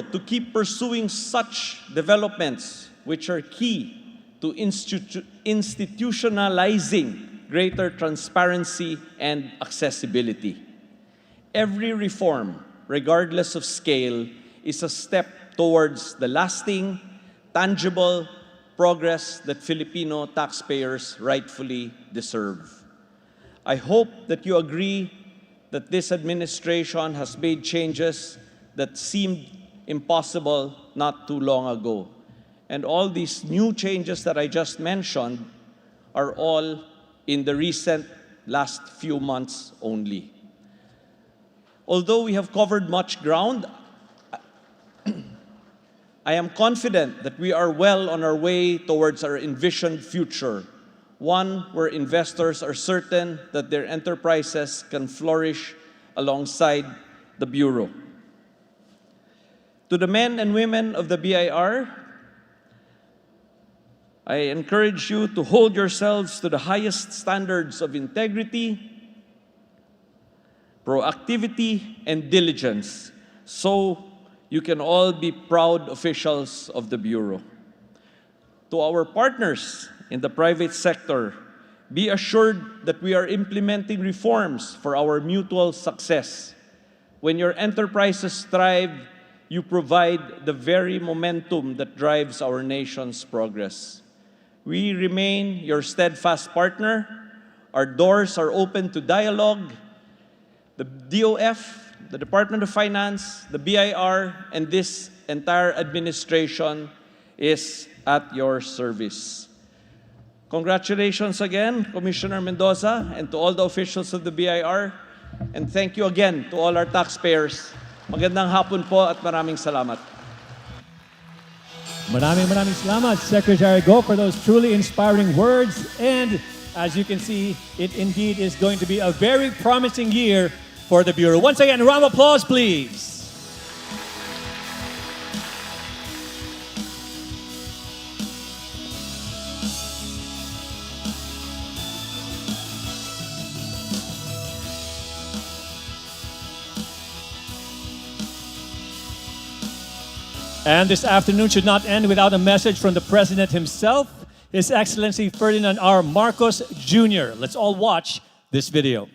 to keep pursuing such developments which are key to institutionalizing greater transparency and accessibility. Every reform, regardless of scale, is a step towards the lasting, tangible progress that Filipino taxpayers rightfully deserve. I hope that you agree that this administration has made changes that seemed impossible not too long ago. And all these new changes that I just mentioned are all in the recent last few months only. Although we have covered much ground, I am confident that we are well on our way towards our envisioned future, one where investors are certain that their enterprises can flourish alongside the Bureau. To the men and women of the BIR, I encourage you to hold yourselves to the highest standards of integrity, proactivity, and diligence, so you can all be proud officials of the Bureau. To our partners in the private sector, be assured that we are implementing reforms for our mutual success. When your enterprises thrive, you provide the very momentum that drives our nation's progress. We remain your steadfast partner. Our doors are open to dialogue. The DOF, the Department of Finance, the BIR, and this entire administration is at your service. Congratulations again, Commissioner Mendoza, and to all the officials of the BIR. And thank you again to all our taxpayers. Magandang hapon po at maraming salamat. Maraming salamat, Secretary Go, for those truly inspiring words. And as you can see, it indeed is going to be a very promising year for the Bureau. Once again, a round of applause, please. And this afternoon should not end without a message from the President himself, His Excellency Ferdinand R. Marcos Jr. Let's all watch this video.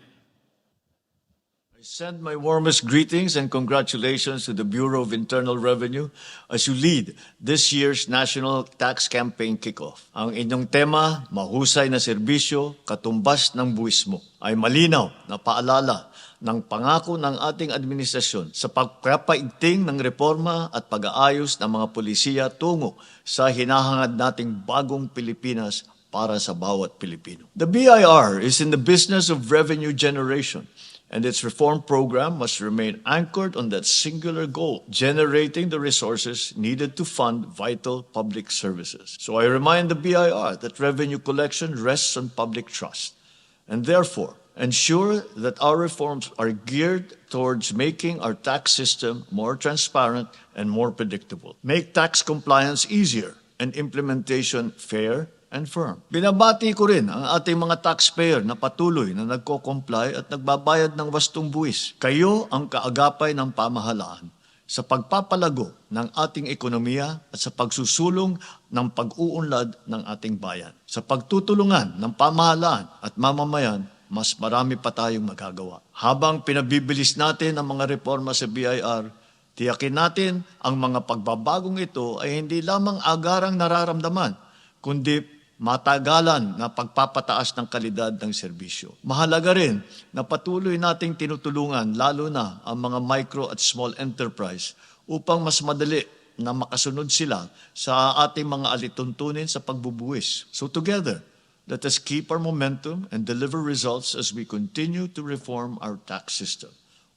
I send my warmest greetings and congratulations to the Bureau of Internal Revenue as you lead this year's National Tax Campaign Kickoff. Ang inyong tema, Mahusay na Serbisyo, Katumbas ng Buwis Mo, ay malinaw na paalala ng pangako ng ating administrasyon sa pagpapaigting ng reforma at pag-aayos ng mga polisiya tungo sa hinahangad nating bagong Pilipinas para sa bawat Pilipino. The BIR is in the business of revenue generation, and its reform program must remain anchored on that singular goal, generating the resources needed to fund vital public services. So I remind the BIR that revenue collection rests on public trust, and therefore ensure that our reforms are geared towards making our tax system more transparent and more predictable. Make tax compliance easier and implementation fair and firm. Binabati ko rin ang ating mga taxpayer na patuloy na nagko-comply at nagbabayad ng wastong buwis. Kayo ang kaagapay ng pamahalaan sa pagpapalago ng ating ekonomiya at sa pagsusulong ng pag-uunlad ng ating bayan. Sa pagtutulungan ng pamahalaan at mamamayan, mas marami pa tayong magagawa. Habang pinabibilis natin ang mga reforma sa BIR, tiyakin natin ang mga pagbabagong ito ay hindi lamang agarang nararamdaman, kundi matagalan na pagpapataas ng kalidad ng serbisyo. Mahalaga rin na patuloy nating tinutulungan lalo na ang mga micro at small enterprise upang mas madali na makasunod sila sa ating mga alituntunin sa pagbubuwis. So together, let us keep our momentum and deliver results as we continue to reform our tax system,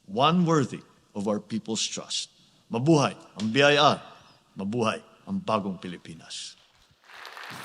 one worthy of our people's trust. Mabuhay ang BIR, mabuhay ang bagong Pilipinas.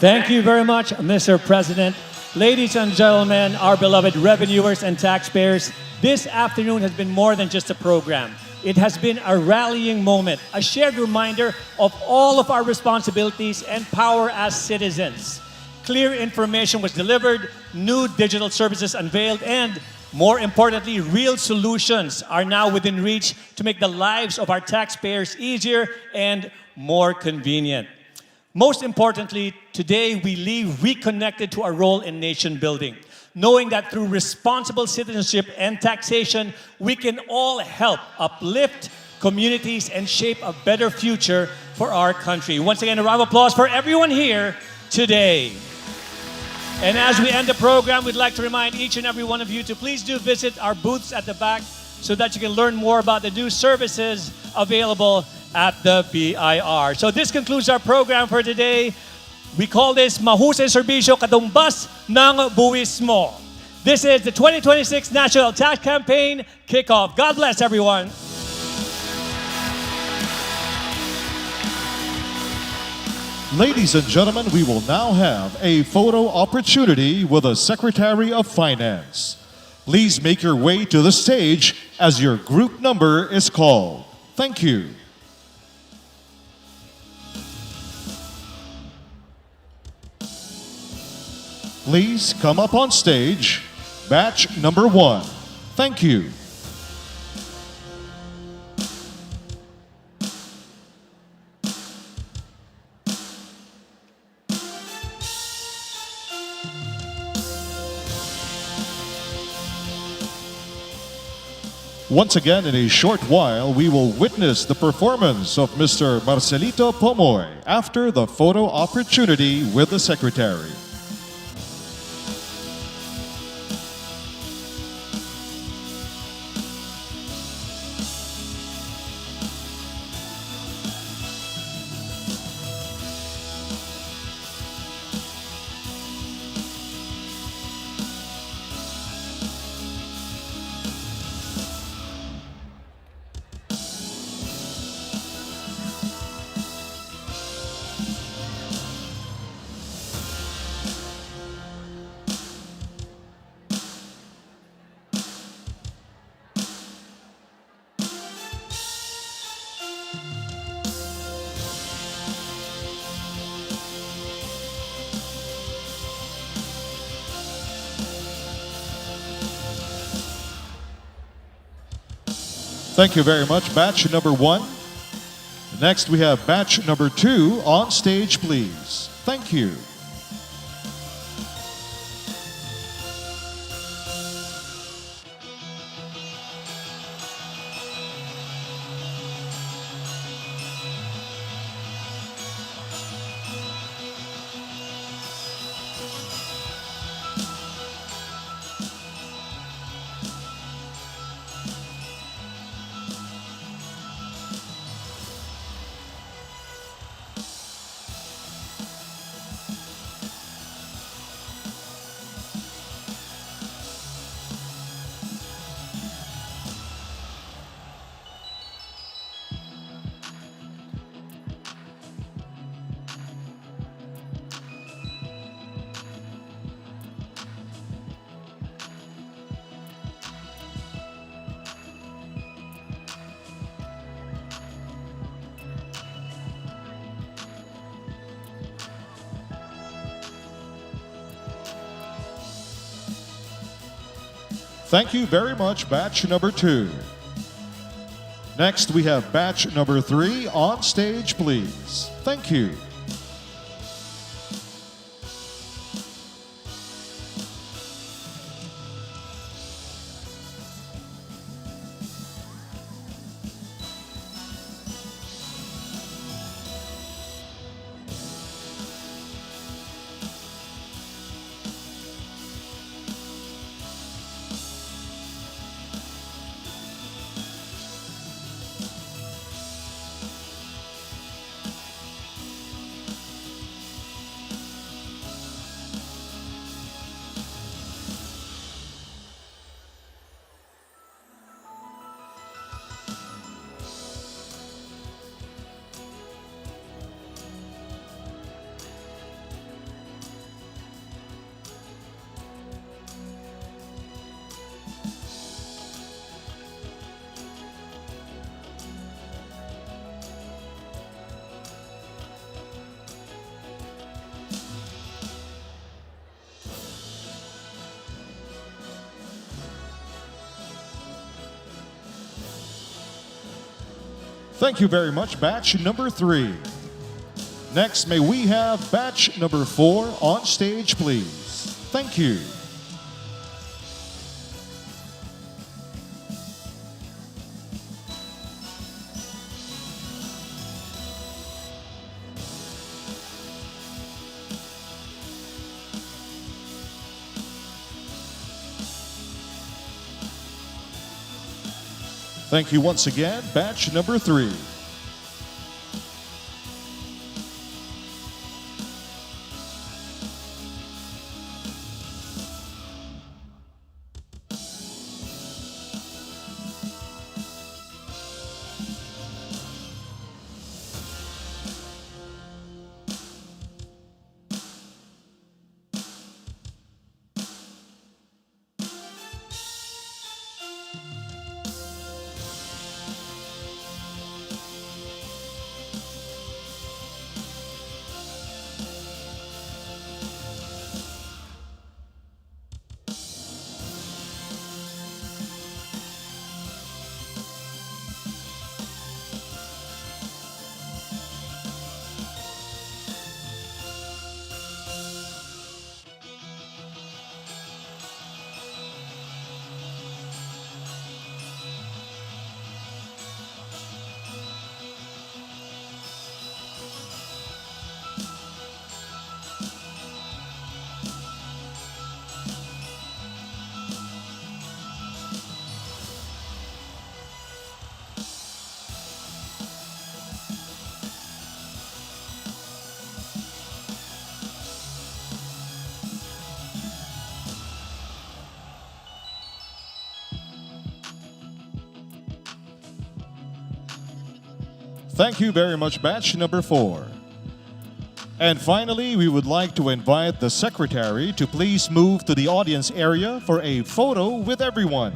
Thank you very much, Mr. President. Ladies and gentlemen, our beloved revenuers and taxpayers, this afternoon has been more than just a program. It has been a rallying moment, a shared reminder of all of our responsibilities and power as citizens. Clear information was delivered, new digital services unveiled, and more importantly, real solutions are now within reach to make the lives of our taxpayers easier and more convenient. Most importantly, today we leave reconnected to our role in nation building, knowing that through responsible citizenship and taxation, we can all help uplift communities and shape a better future for our country. Once again, a round of applause for everyone here today. And as we end the program, we'd like to remind each and every one of you to please do visit our booths at the back so that you can learn more about the new services available at the BIR. So this concludes our program for today. We call this Mahusay, Serbisyo, Katumbas ng Buwis Mo. This is the 2026 National Tax Campaign Kickoff. God bless everyone. Ladies and gentlemen, we will now have a photo opportunity with the Secretary of Finance. Please make your way to the stage as your group number is called. Thank you. Please come up on stage, batch number 1. Thank you. Once again, in a short while, we will witness the performance of Mr. Marcelito Pomoy after the photo opportunity with the Secretary. Thank you very much, batch number 1. Next, we have batch number 2 on stage, please. Thank you. Thank you very much, batch number 2. Next, we have batch number 3 on stage, please. Thank you. Thank you very much, batch number 3. Next, may we have batch number 4 on stage, please. Thank you. Thank you once again, batch number 3. Thank you very much, batch number 4. And finally, we would like to invite the secretary to please move to the audience area for a photo with everyone.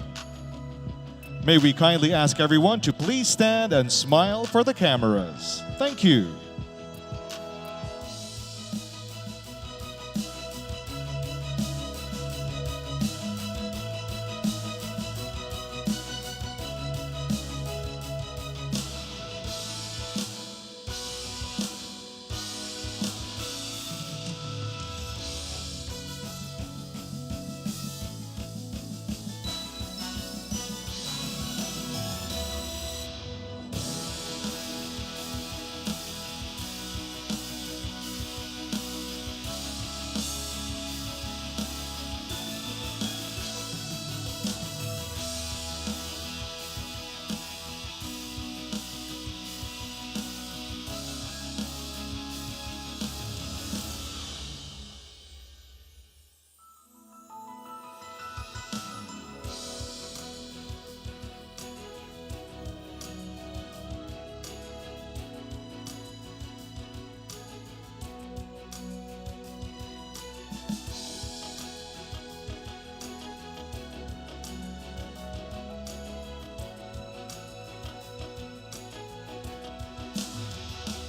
May we kindly ask everyone to please stand and smile for the cameras. Thank you.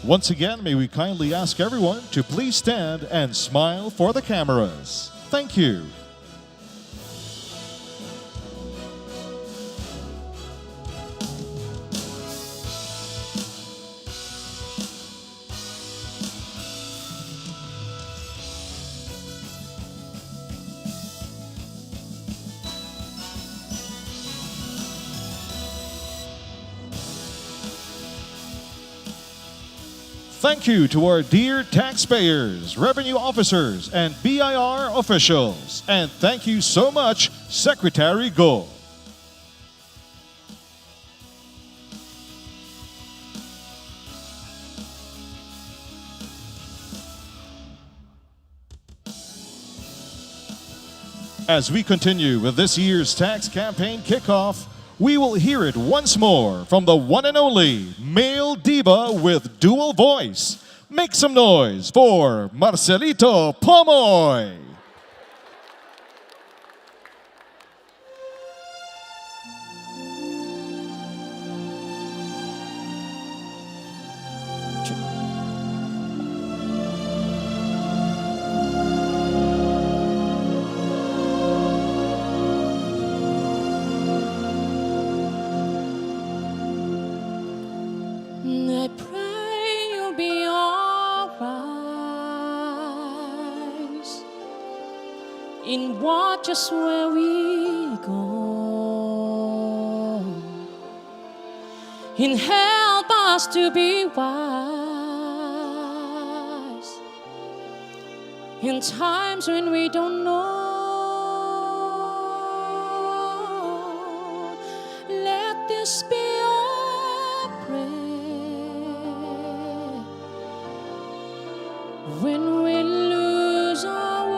Once again, may we kindly ask everyone to please stand and smile for the cameras. Thank you. Thank you to our dear taxpayers, revenue officers, and BIR officials. And thank you so much, Secretary Go. As we continue with this year's tax campaign kickoff, we will hear it once more from the one and only male diva with dual voice. Make some noise for Marcelito Pomoy. in watches where we go, and help us to be wise in times when we don't know. Let this be our prayer when we lose our way.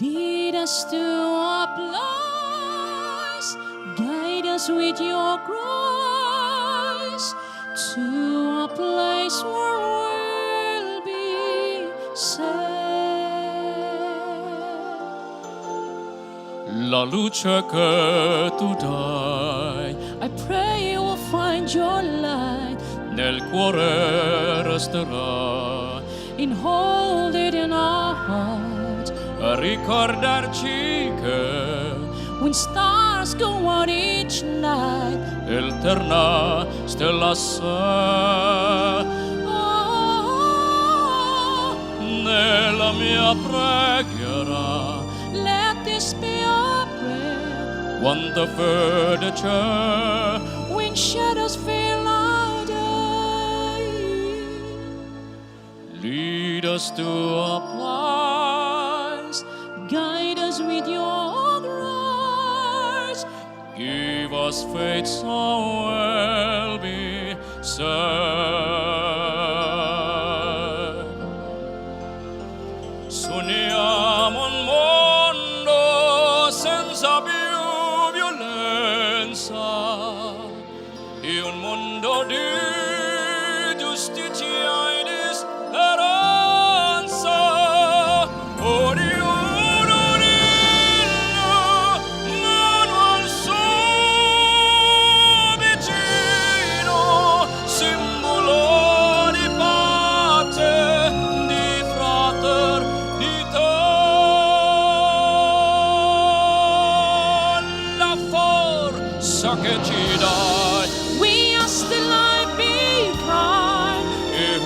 Lead us to a place, guide us with your grace, to a place where we'll be safe. La luce che tu dai I pray you will find your light nel cuore resterà, and hold it in our hearts. a ricordarci che When stars go out each night, eterna stella sei. Nella mia preghiera let this be our prayer. quanta fede c'è, When shadows fill our day, lead us to a place, guide us with your grace. give us faith so we'll be saved. Sogniamo un mondo senza più violenza, e un mondo di giustizia e di speranza. Ognuno nella mano al suo vicino, simbolo di pace, di fraternità. La forza che ci dai We ask the light be kind, e il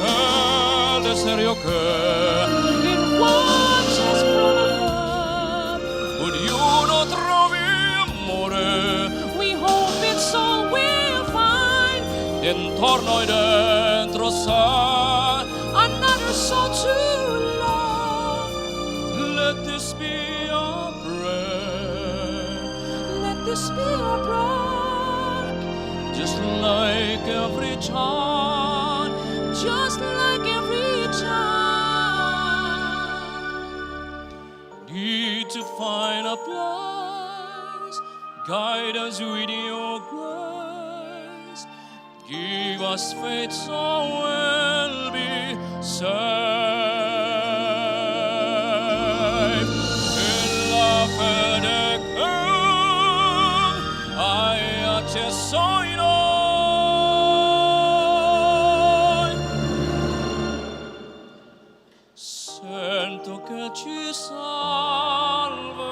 desiderio che and watch us from above. ognuno trovi amore We hope it's all we'll find, intorno e dentro sé. another soul to love. Let this be our prayer, Let this be our prayer, just like every child. just like every child. Need to find a place, guide us with your grace, give us faith so we'll be saved. In la fede che hai accesso in noi, sento che ci salva.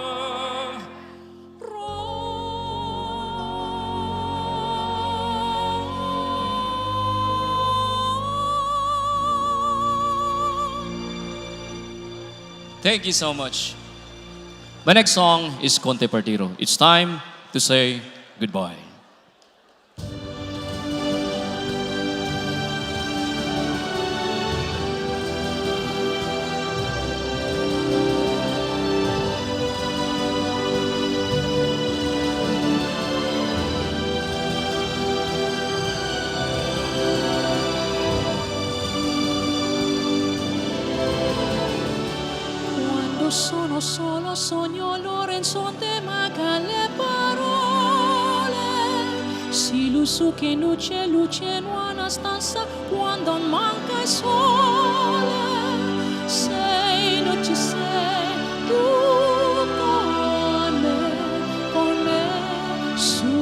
Thank you so much. My next song is Conte Partiro. It's time to say goodbye. Quando sono solo sogno l'orizzonte, manca le parole. Siluso che luce in una stanza quando manca il sole. Sei, non ci sei, tu con me sulle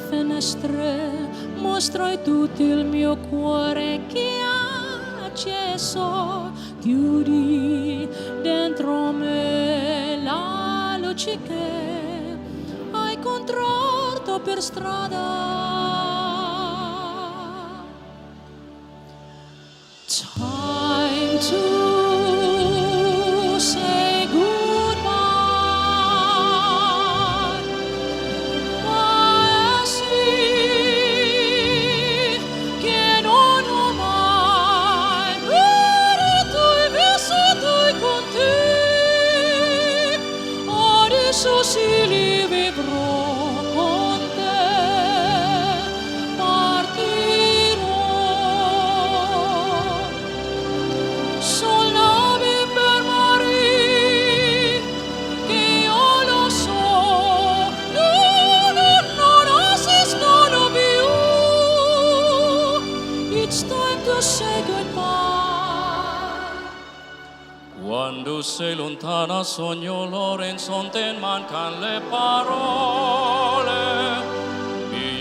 finestre mostrai tutto il mio cuore che ha acceso. Chiudi dentro me la luce che hai incontrato per strada. to say goodbye. Maesri, que non umay, perito'y beso'y konti, adesso si libro con te, partirò. Solami per morire, che io lo so, non esistono più. It's time to say goodbye. Quando sei lontana sogno l'orizzonte, mancan le parole.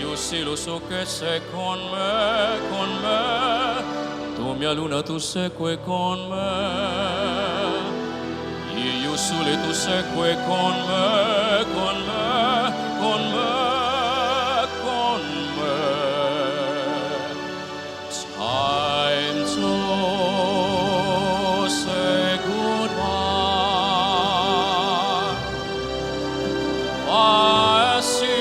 Io sì lo so che sei con me, con me. Tu mia luna, tu sei qui con me. Io sole, tu sei qui con me, con me, con me, con me. Time to say goodbye. I see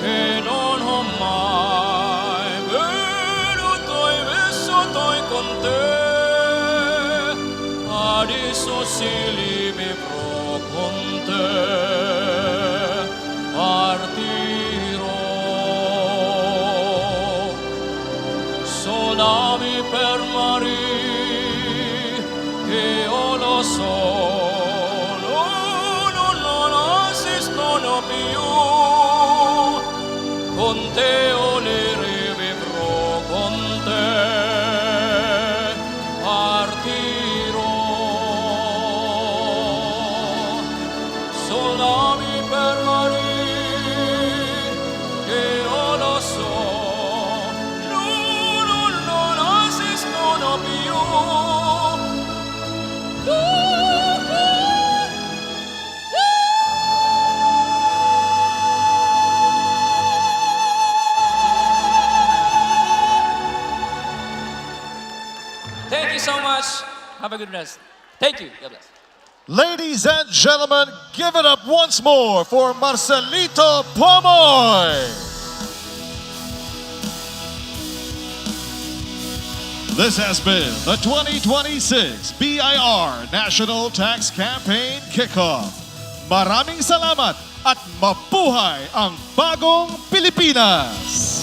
che non ho mai veduto'y vissuto'y con te. Adesso si libero con te. Partirò. Solami per morire, che io lo so, non esistono più. Con te io le rivivrò, con te partirò. Solami per morire, che io lo so, non esistono più. Thank you so much. Have a good rest. Thank you. God bless. Ladies and gentlemen, give it up once more for Marcelito Pomoy. This has been the 2026 BIR National Tax Campaign Kickoff. Maraming salamat at mabuhay ang bagong Pilipinas!